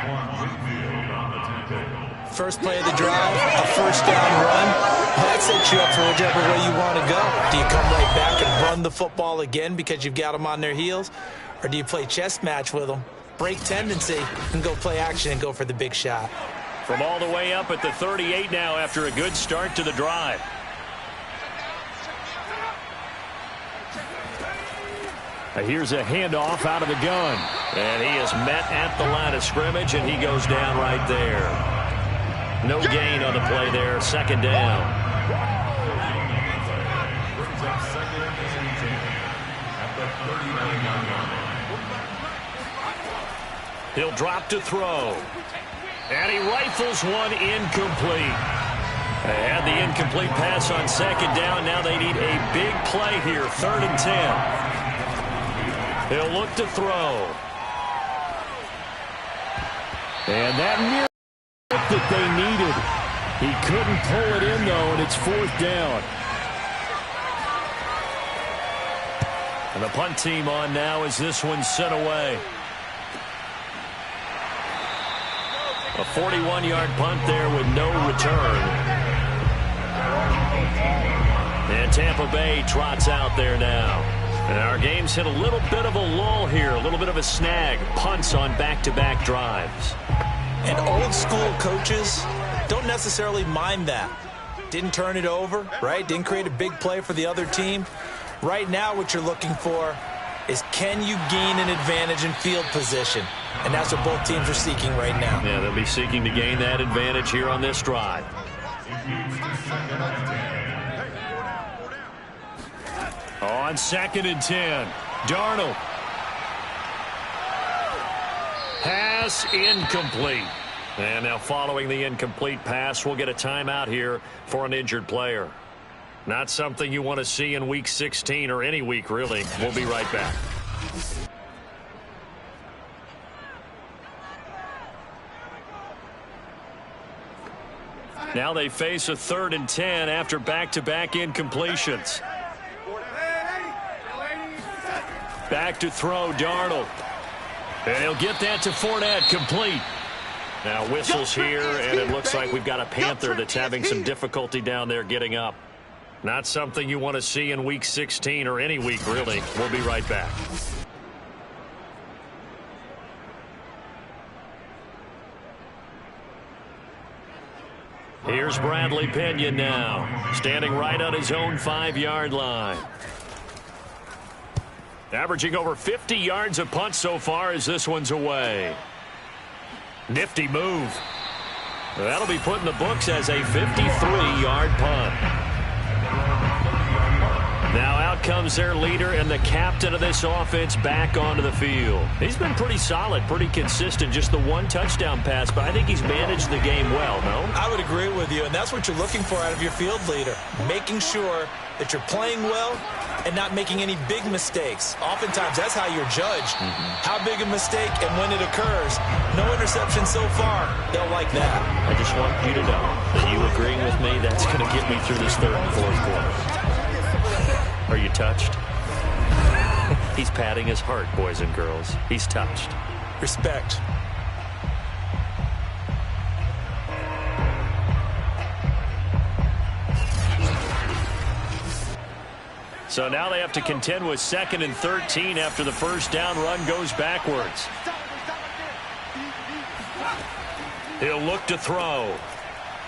First play of the drive, a first down run. That sets you up for whichever way you want to go. Do you come right back and run the football again because you've got them on their heels? Or do you play chess match with them, break tendency, and go play action and go for the big shot? From all the way up at the 38 now after a good start to the drive. Here's a handoff out of the gun. And he is met at the line of scrimmage, and he goes down right there. No gain on the play there. Second down. He'll drop to throw. And he rifles one incomplete. They had the incomplete pass on second down. Now they need a big play here. 3rd and 10. He'll look to throw. And that near that they needed. He couldn't pull it in, though, and it's 4th down. And the punt team on now as this one's sent away. A 41-yard punt there with no return. And Tampa Bay trots out there now. And our game's hit a little bit of a lull here, a little bit of a snag. Punts on back-to-back drives. And old-school coaches don't necessarily mind that. Didn't turn it over, right? Didn't create a big play for the other team. Right now what you're looking for is, can you gain an advantage in field position? And that's what both teams are seeking right now. Yeah, they'll be seeking to gain that advantage here on this drive. On 2nd and 10, Darnold. Pass incomplete. And now following the incomplete pass, we'll get a timeout here for an injured player. Not something you want to see in Week 16 or any week, really. We'll be right back. Now they face a 3rd and 10 after back-to-back incompletions. Back to throw, Darnold. And he'll get that to Fournette, complete. Now whistles here, and it looks like we've got a Panther that's having some difficulty down there getting up. Not something you want to see in Week 16 or any week, really. We'll be right back. Here's Bradley Pinion now, standing right on his own 5-yard line. Averaging over 50 yards a punt so far as this one's away. Nifty move. That'll be put in the books as a 53-yard punt. Now out comes their leader and the captain of this offense back onto the field. He's been pretty solid, pretty consistent, just the one touchdown pass, but I think he's managed the game well, no? I would agree with you, and that's what you're looking for out of your field leader, making sure that you're playing well and not making any big mistakes. Oftentimes, that's how you're judged. How big a mistake and when it occurs. No interception so far. They'll like that. I just want you to know that you agreeing with me, that's going to get me through this 3rd and 4th quarter. Are you touched? He's patting his heart, boys and girls. He's touched. Respect. So now they have to contend with 2nd and 13 after the first down run goes backwards. He'll look to throw.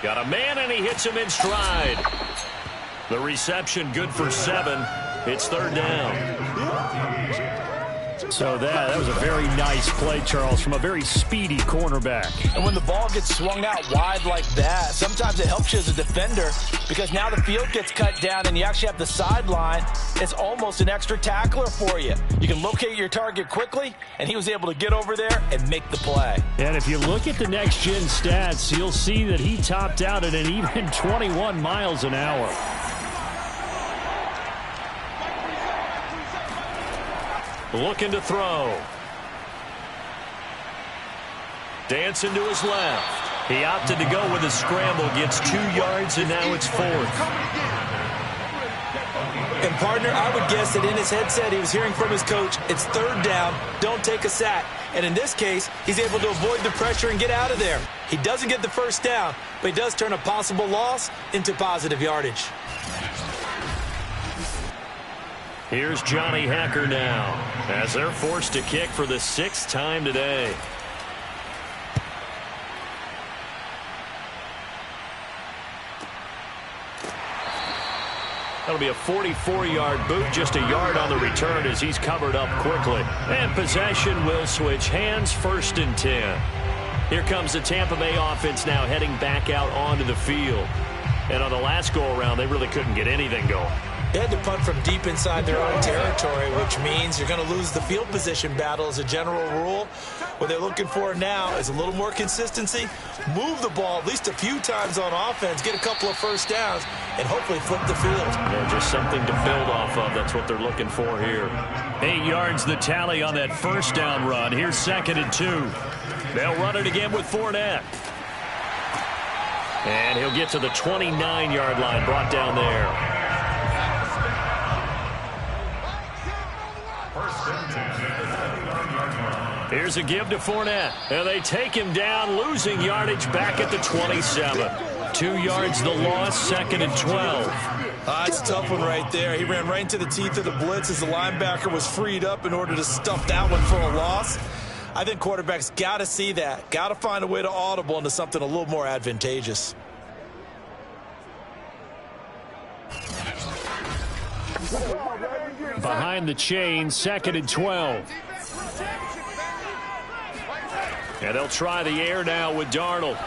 Got a man, and he hits him in stride. The reception good for 7. It's 3rd down. So that was a very nice play, Charles, from a very speedy cornerback. And when the ball gets swung out wide like that, sometimes it helps you as a defender because now the field gets cut down and you actually have the sideline. It's almost an extra tackler for you. You can locate your target quickly, and he was able to get over there and make the play. And if you look at the next-gen stats, you'll see that he topped out at an even 21 miles an hour. Looking to throw. Dancing to his left. He opted to go with a scramble. Gets 2 yards, and now it's 4th. And, partner, I would guess that in his headset he was hearing from his coach, it's 3rd down, don't take a sack. And in this case, he's able to avoid the pressure and get out of there. He doesn't get the first down, but he does turn a possible loss into positive yardage. Here's Johnny Hacker now, as they're forced to kick for the 6th time today. That'll be a 44-yard boot, just a yard on the return as he's covered up quickly. And possession will switch hands, 1st and 10. Here comes the Tampa Bay offense now heading back out onto the field. And on the last go-around, they really couldn't get anything going. They had to punt from deep inside their own territory, which means you're going to lose the field position battle as a general rule. What they're looking for now is a little more consistency, move the ball at least a few times on offense, get a couple of first downs, and hopefully flip the field. Yeah, just something to build off of. That's what they're looking for here. 8 yards the tally on that first down run. Here's 2nd and 2. They'll run it again with Fournette. And he'll get to the 29-yard line, brought down there. Here's a give to Fournette. And they take him down, losing yardage back at the 27. 2 yards the loss, 2nd and 12. It's a tough one right there. He ran right into the teeth of the blitz as the linebacker was freed up in order to stuff that one for a loss. I think quarterbacks got to see that. Got to find a way to audible into something a little more advantageous. Behind the chain, 2nd and 12. And they'll try the air now with Darnold.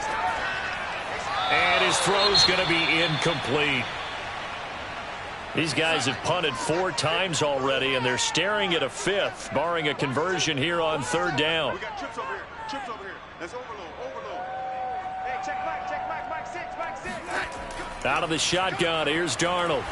And his throw's going to be incomplete. These guys have punted 4 times already, and they're staring at a 5th, barring a conversion here on 3rd down. We got trips over here. Trips over here. That's overload. Hey, check back 6. Out of the shotgun, here's Darnold.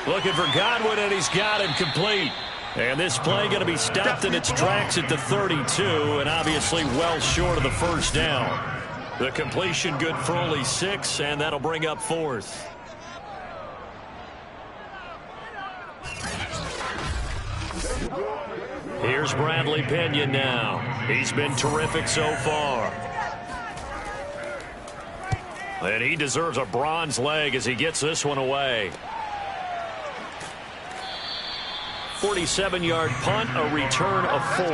Looking for Godwin, and he's got him complete. And this play going to be stopped in its tracks at the 32, and obviously well short of the 1st down. The completion good for only 6, and that'll bring up 4th. Here's Bradley Pinion now. He's been terrific so far. And he deserves a bronze leg as he gets this one away. 47-yard punt, a return of 4.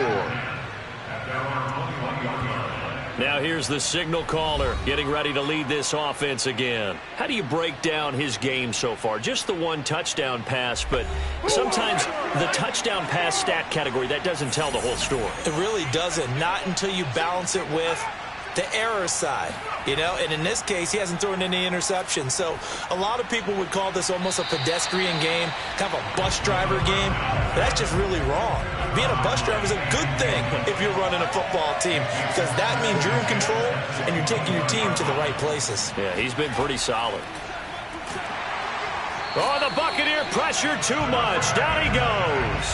Now here's the signal caller getting ready to lead this offense again. How do you break down his game so far? Just the 1 touchdown pass, but sometimes the touchdown pass stat category, that doesn't tell the whole story. It really doesn't. Not until you balance it with the error side, you know, and in this case, he hasn't thrown any interceptions. So a lot of people would call this almost a pedestrian game, kind of a bus driver game. But that's just really wrong. Being a bus driver is a good thing if you're running a football team, because that means you're in control and you're taking your team to the right places. Yeah, he's been pretty solid. Oh, the Buccaneer pressure too much. Down he goes.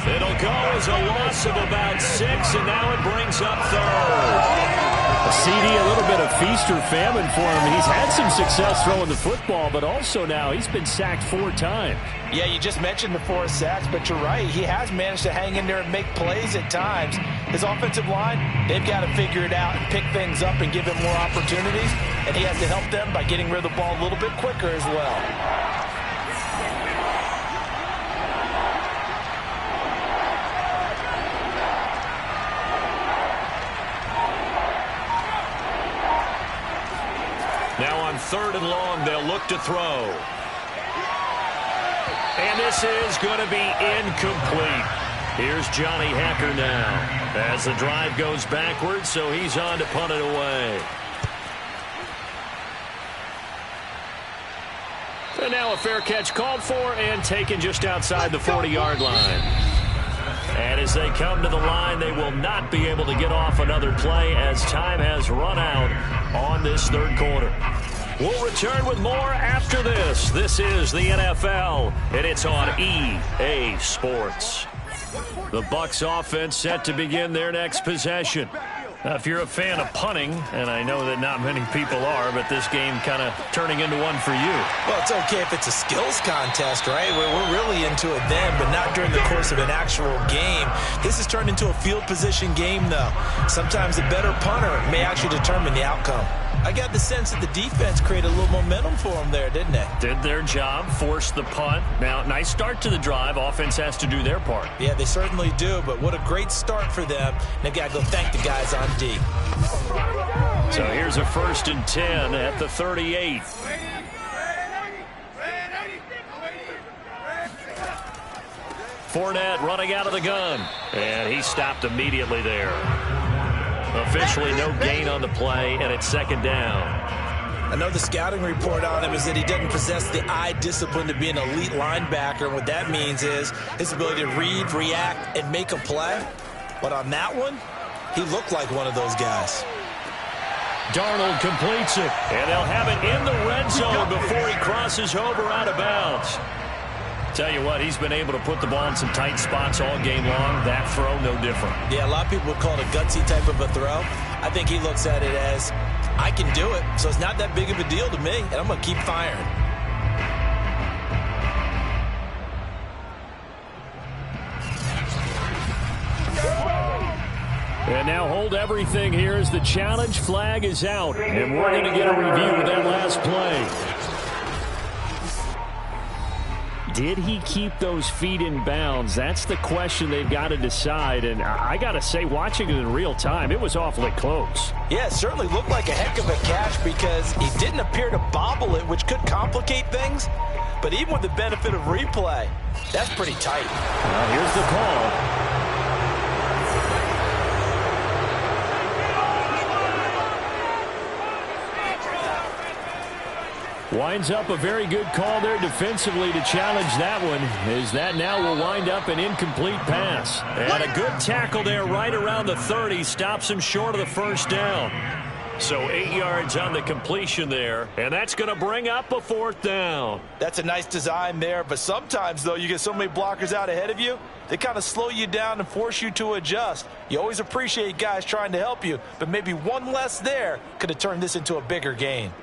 It'll go as a loss of about 6, and now it brings up 3rd. A CD, a little bit of feast or famine for him. He's had some success throwing the football, but also now he's been sacked 4 times. Yeah, you just mentioned the 4 sacks, but you're right. He has managed to hang in there and make plays at times. His offensive line, they've got to figure it out and pick things up and give him more opportunities, and he has to help them by getting rid of the ball a little bit quicker as well. Now on 3rd and long, they'll look to throw. And this is going to be incomplete. Here's Johnny Hacker now as the drive goes backwards, so he's on to punt it away. And now a fair catch called for and taken just outside the 40-yard line. And as they come to the line, they will not be able to get off another play as time has run out on this 3rd quarter. We'll return with more after this. This is the NFL, and it's on EA Sports. The Bucs offense set to begin their next possession. Now, if you're a fan of punting, and I know that not many people are, but this game kind of turning into one for you. Well, it's okay if it's a skills contest, right? We're really into it then, but not during the course of an actual game. This has turned into a field position game, though. Sometimes the better punter may actually determine the outcome. I got the sense that the defense created a little momentum for them there, didn't they? Did their job, forced the punt. Now, nice start to the drive. Offense has to do their part. Yeah, they certainly do, but what a great start for them. They got to go thank the guys on D. So here's a 1st and 10 at the 38. Fournette running out of the gun, and he stopped immediately there. Officially no gain on the play, and it's 2nd down. I know the scouting report on him is that he doesn't possess the eye discipline to be an elite linebacker. What that means is his ability to read, react, and make a play. But on that one, he looked like one of those guys. Darnold completes it, and they'll have it in the red zone before he crosses over out of bounds. Tell you what, he's been able to put the ball in some tight spots all game long. That throw, no different. Yeah, a lot of people would call it a gutsy type of a throw. I think he looks at it as, I can do it, so it's not that big of a deal to me, and I'm going to keep firing. And now hold everything here as the challenge flag is out. And we're going to get a review of that last play. Did he keep those feet in bounds? That's the question they've got to decide. And I got to say, watching it in real time, it was awfully close. Yeah, it certainly looked like a heck of a catch because he didn't appear to bobble it, which could complicate things. But even with the benefit of replay, that's pretty tight. Well, here's the call. Winds up a very good call there defensively to challenge that one, as that now will wind up an incomplete pass. And a good tackle there right around the 30 stops him short of the first down. So 8 yards on the completion there, and that's going to bring up a 4th down. That's a nice design there, but sometimes, though, you get so many blockers out ahead of you, they kind of slow you down and force you to adjust. You always appreciate guys trying to help you, but maybe one less there could have turned this into a bigger gain.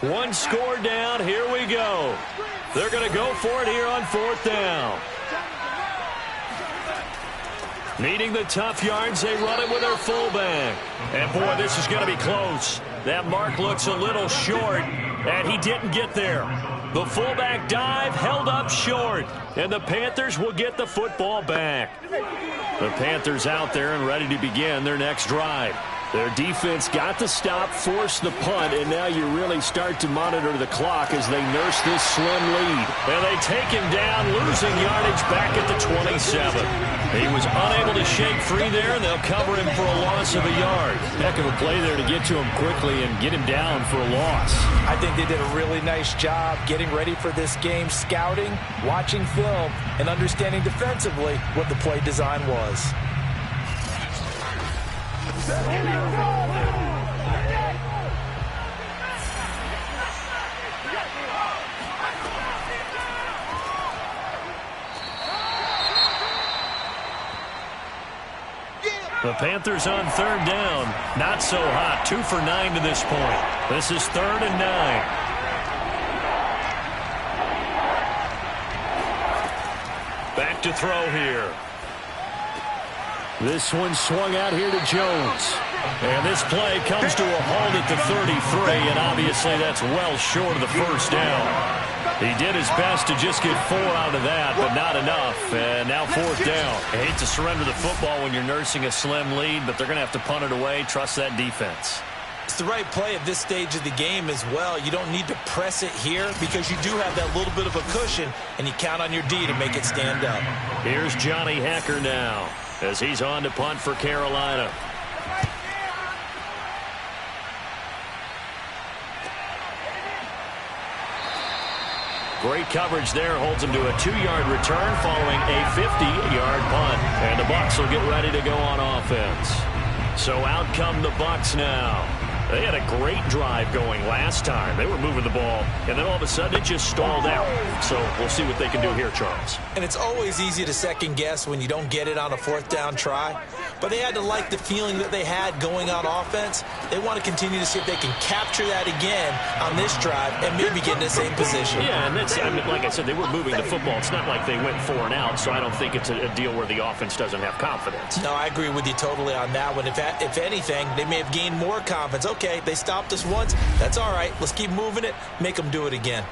One score down. Here we go. They're going to go for it here on 4th down. Needing the tough yards, they run it with their fullback. And, boy, this is going to be close. That mark looks a little short, and he didn't get there. The fullback dive held up short, and the Panthers will get the football back. The Panthers out there and ready to begin their next drive. Their defense got the stop, forced the punt, and now you really start to monitor the clock as they nurse this slim lead. And they take him down, losing yardage back at the 27. He was unable to shake free there, and they'll cover him for a loss of a yard. Heck of a play there to get to him quickly and get him down for a loss. I think they did a really nice job getting ready for this game, scouting, watching film, and understanding defensively what the play design was. The Panthers on 3rd down. Not so hot. 2 for 9 to this point. This is 3rd and 9. Back to throw here. This one swung out here to Jones. And this play comes to a halt at the 33, and obviously that's well short of the first down. He did his best to just get 4 out of that, but not enough. And now 4th down. I hate to surrender the football when you're nursing a slim lead, but they're going to have to punt it away. Trust that defense. It's the right play at this stage of the game as well. You don't need to press it here because you do have that little bit of a cushion, and you count on your D to make it stand up. Here's Johnny Hecker now as he's on to punt for Carolina. Great coverage there, holds him to a 2-yard return following a 50-yard punt. And the Bucs will get ready to go on offense. So out come the Bucs now. They had a great drive going last time. They were moving the ball, and then all of a sudden it just stalled out. So we'll see what they can do here, Charles. And it's always easy to second-guess when you don't get it on a 4th down try. But they had to like the feeling that they had going on offense. They want to continue to see if they can capture that again on this drive and maybe get in the same position. Yeah, and that's, I mean, like I said, they were moving the football. It's not like they went 4 and out, so I don't think it's a deal where the offense doesn't have confidence. No, I agree with you totally on that one. If anything, they may have gained more confidence. Okay, they stopped us once. That's all right. Let's keep moving it. Make them do it again.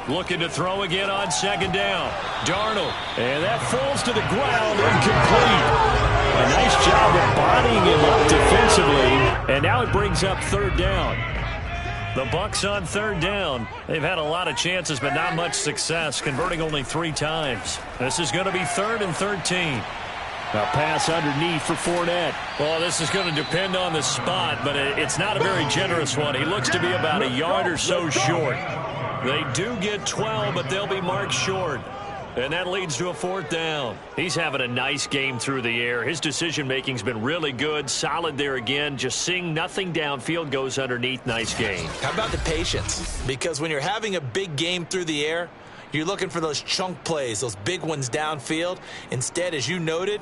Looking to throw again on 2nd down. Darnold. And that falls to the ground, incomplete. A nice job of bodying him up defensively. And now it brings up 3rd down. The Bucs on 3rd down. They've had a lot of chances, but not much success, converting only 3 times. This is going to be 3rd and 13. A pass underneath for Fournette. Well, this is going to depend on the spot, but it's not a very generous one. He looks to be about a yard or so short. They do get 12, but they'll be marked short. And that leads to a 4th down. He's having a nice game through the air. His decision-making's been really good. Solid there again. Just seeing nothing downfield goes underneath. Nice game. How about the patience? Because when you're having a big game through the air, you're looking for those chunk plays, those big ones downfield. Instead, as you noted,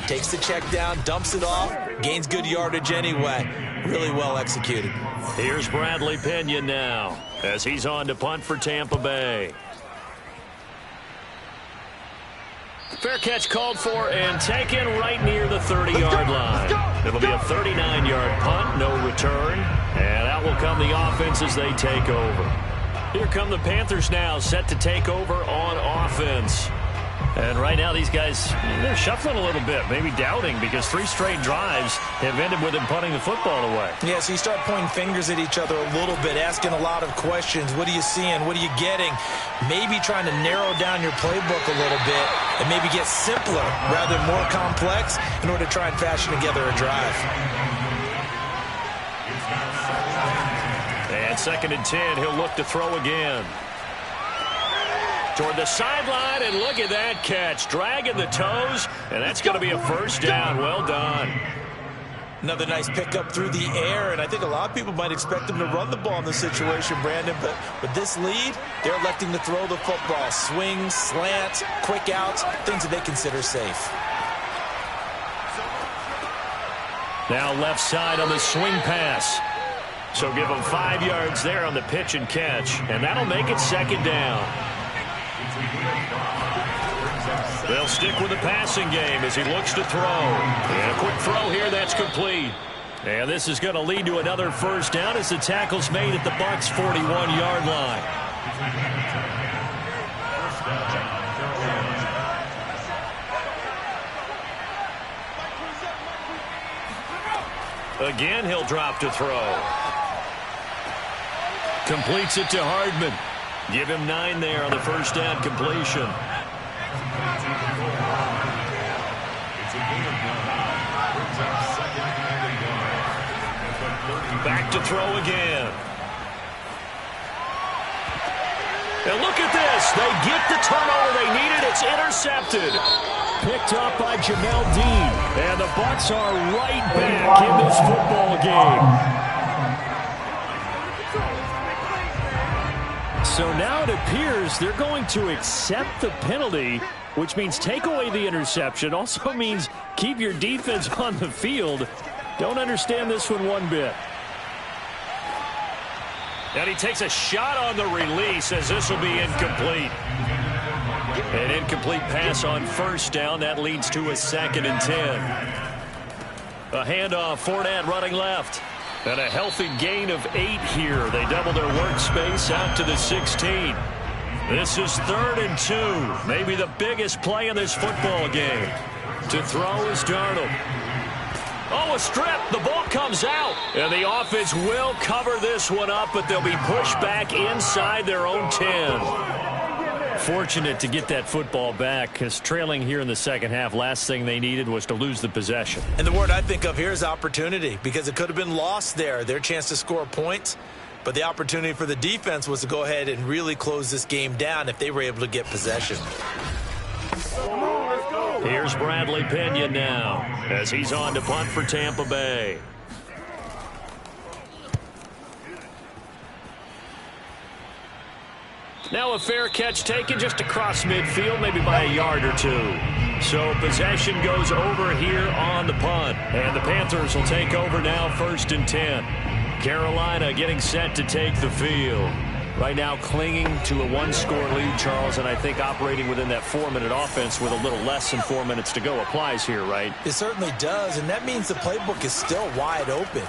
takes the check down, dumps it off, gains good yardage anyway. Really well executed. Here's Bradley Pinion now as he's on to punt for Tampa Bay. Fair catch called for and taken right near the 30-yard line. It'll be a 39-yard punt, no return. And out will come the offense as they take over. Here come the Panthers now, set to take over on offense. And right now these guys, they're shuffling a little bit, maybe doubting, because 3 straight drives have ended with them punting the football away. Yeah, so you start pointing fingers at each other a little bit, asking a lot of questions. What are you seeing? What are you getting? Maybe trying to narrow down your playbook a little bit and maybe get simpler rather than more complex in order to try and fashion together a drive. And 2nd and 10, he'll look to throw again. Toward the sideline, and look at that catch. Dragging the toes, and that's going to be a 1st down. Well done. Another nice pickup through the air, and I think a lot of people might expect him to run the ball in this situation, Brandon, but with this lead, they're electing to throw the football. Swings, slants, quick outs, things that they consider safe. Now left side on the swing pass. So give him 5 yards there on the pitch and catch, and that'll make it 2nd down. They'll stick with the passing game as he looks to throw. And a quick throw here, that's complete. And this is going to lead to another 1st down as the tackle's made at the Bucs' 41-yard line. Again, he'll drop to throw. Completes it to Hardman. Give him 9 there on the 1st down completion. Back to throw again. And look at this. They get the turnover they needed. It's intercepted. Picked up by Jamel Dean. And the Bucs are right back in this football game. So now it appears they're going to accept the penalty, which means take away the interception. Also means keep your defense on the field. Don't understand this one bit. And he takes a shot on the release as this will be incomplete. An incomplete pass on 1st down. That leads to a 2nd and 10. A handoff, Fournette running left. And a healthy gain of 8 here. They double their workspace out to the 16. This is 3rd and 2. Maybe the biggest play in this football game. To throw is Darnold. Oh, a strip. The ball comes out. And the offense will cover this one up, but they'll be pushed back inside their own 10. Fortunate to get that football back, because trailing here in the 2nd half, last thing they needed was to lose the possession. And the word I think of here is opportunity, because it could have been lost there. Their chance to score points, but the opportunity for the defense was to go ahead and really close this game down if they were able to get possession. Here's Bradley Pinion now as he's on to punt for Tampa Bay. Now a fair catch taken just across midfield, maybe by a yard or 2. So possession goes over here on the punt. And the Panthers will take over now 1st and 10. Carolina getting set to take the field. Right now clinging to a 1-score lead, Charles, and I think operating within that 4-minute offense with a little less than 4 minutes to go applies here, right? It certainly does, and that means the playbook is still wide open.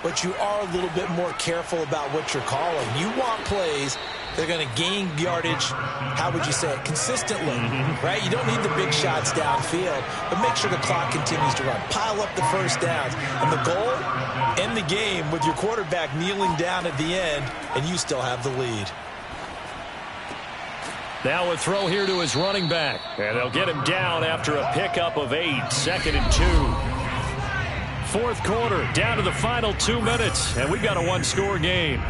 But you are a little bit more careful about what you're calling. You want plays that are going to gain yardage, how would you say it, consistently, right? You don't need the big shots downfield, but make sure the clock continues to run. Pile up the 1st downs. And the goal, end the game with your quarterback kneeling down at the end, and you still have the lead. Now a throw here to his running back. And they'll get him down after a pickup of 8, 2nd and 2. 4th quarter, down to the final 2 minutes, and we've got a 1-score game.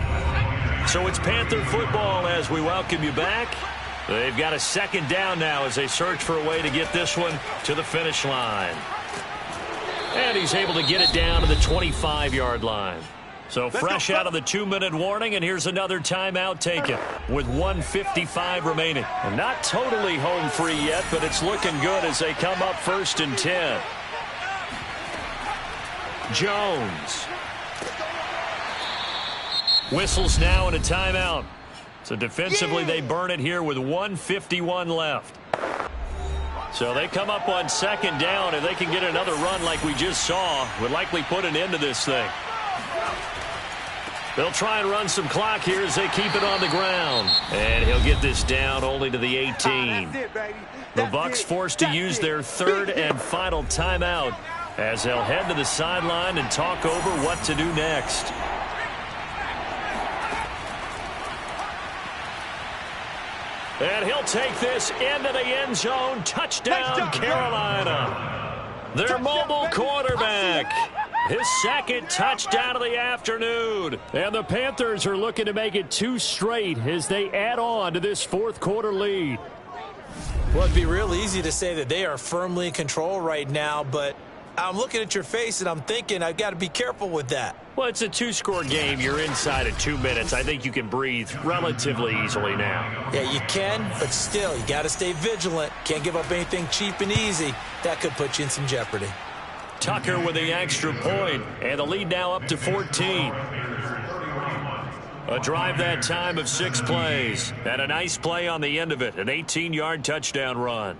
So it's Panther football as we welcome you back. They've got a second down now as they search for a way to get this one to the finish line. And he's able to get it down to the 25-yard line. So fresh out of the 2-minute warning, and here's another timeout taken with 1:55 remaining. And not totally home free yet, but it's looking good as they come up 1st and 10. Jones. Whistles now and a timeout. So defensively they burn it here with 1:51 left. So they come up on 2nd down. If they can get another run like we just saw, would likely put an end to this thing. They'll try and run some clock here as they keep it on the ground. And he'll get this down only to the 18. The Bucs forced to use their 3rd and final timeout as they'll head to the sideline and talk over what to do next. And he'll take this into the end zone. Touchdown, Carolina. Their mobile quarterback. His 2nd touchdown of the afternoon. And the Panthers are looking to make it 2 straight as they add on to this 4th quarter lead. Well, it'd be real easy to say that they are firmly in control right now, but I'm looking at your face and I'm thinking I've got to be careful with that. Well, it's a 2-score game. You're inside of 2 minutes. I think you can breathe relatively easily now. Yeah, you can, but still, you got to stay vigilant. Can't give up anything cheap and easy. That could put you in some jeopardy. Tucker with the extra point, and the lead now up to 14. A drive that time of 6 plays, and a nice play on the end of it, an 18-yard touchdown run.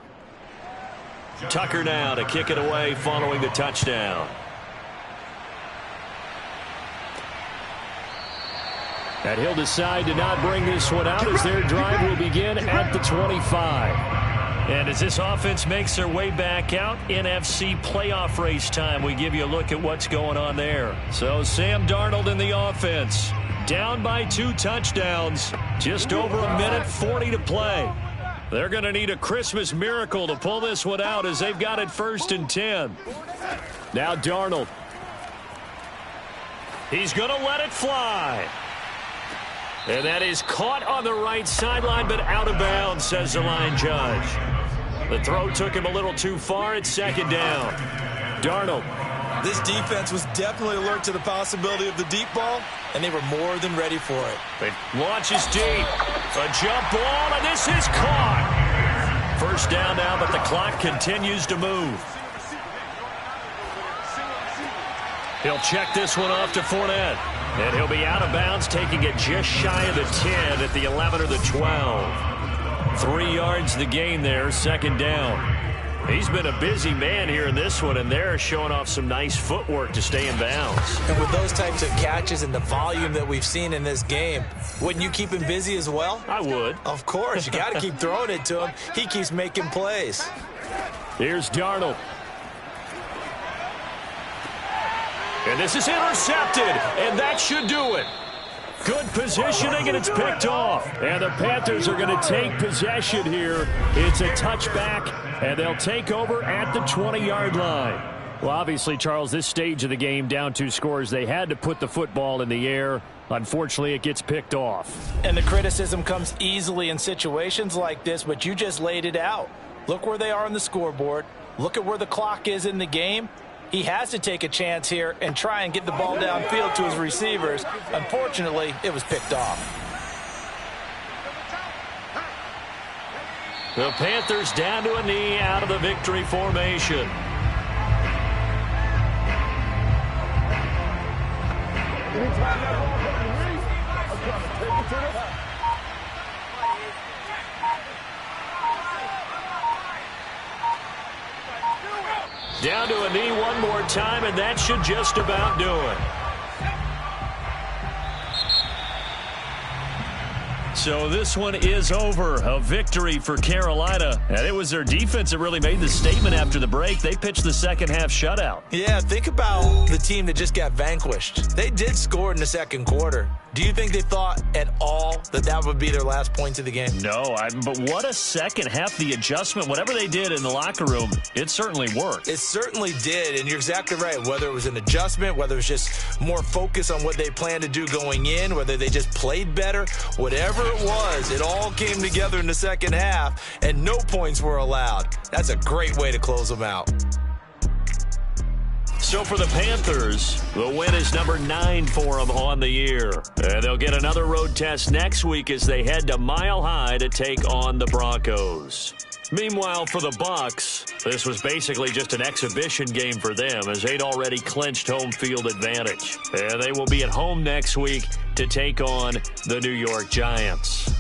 Tucker now to kick it away following the touchdown. And he'll decide to not bring this one out as their drive will begin at the 25. And as this offense makes their way back out, NFC playoff race time, we give you a look at what's going on there. So Sam Darnold in the offense, down by 2 touchdowns, just over 1:40 to play. They're going to need a Christmas miracle to pull this one out as they've got it 1st and 10. Now Darnold. He's going to let it fly. And that is caught on the right sideline, but out of bounds, says the line judge. The throw took him a little too far. It's 2nd down. Darnold. This defense was definitely alert to the possibility of the deep ball, and they were more than ready for it. It launches deep. A jump ball, and this is caught. 1st down now, but the clock continues to move. He'll check this one off to Fournette. And he'll be out of bounds, taking it just shy of the 10 at the 11 or the 12. 3 yards the gain there, 2nd down. He's been a busy man here in this one, and they're showing off some nice footwork to stay in bounds. And with those types of catches and the volume that we've seen in this game, wouldn't you keep him busy as well? I would. Of course. You got to keep throwing it to him. He keeps making plays. Here's Darnold. And this is intercepted, and that should do it. Good positioning, and it's picked off. And the Panthers are going to take possession here. It's a touchback, and they'll take over at the 20-yard line. Well, obviously, Charles, this stage of the game, down 2 scores, they had to put the football in the air. Unfortunately, it gets picked off. And the criticism comes easily in situations like this, but you just laid it out. Look where they are on the scoreboard. Look at where the clock is in the game. He has to take a chance here and try and get the ball downfield to his receivers. Unfortunately, it was picked off. The Panthers down to a knee out of the victory formation. Down to a knee one more time, and that should just about do it. So this one is over. A victory for Carolina. And it was their defense that really made the statement after the break. They pitched the second half shutout. Yeah, think about the team that just got vanquished. They did score in the 2nd quarter. Do you think they thought at all that that would be their last points of the game? No, but what a second half. The adjustment, whatever they did in the locker room, it certainly worked. It certainly did, and you're exactly right. Whether it was an adjustment, whether it was just more focus on what they planned to do going in, whether they just played better, whatever it was. It all came together in the second half, and no points were allowed. That's a great way to close them out. So for the Panthers, the win is number 9 for them on the year. And they'll get another road test next week as they head to Mile High to take on the Broncos. Meanwhile, for the Bucs, this was basically just an exhibition game for them as they'd already clinched home field advantage. And they will be at home next week to take on the New York Giants.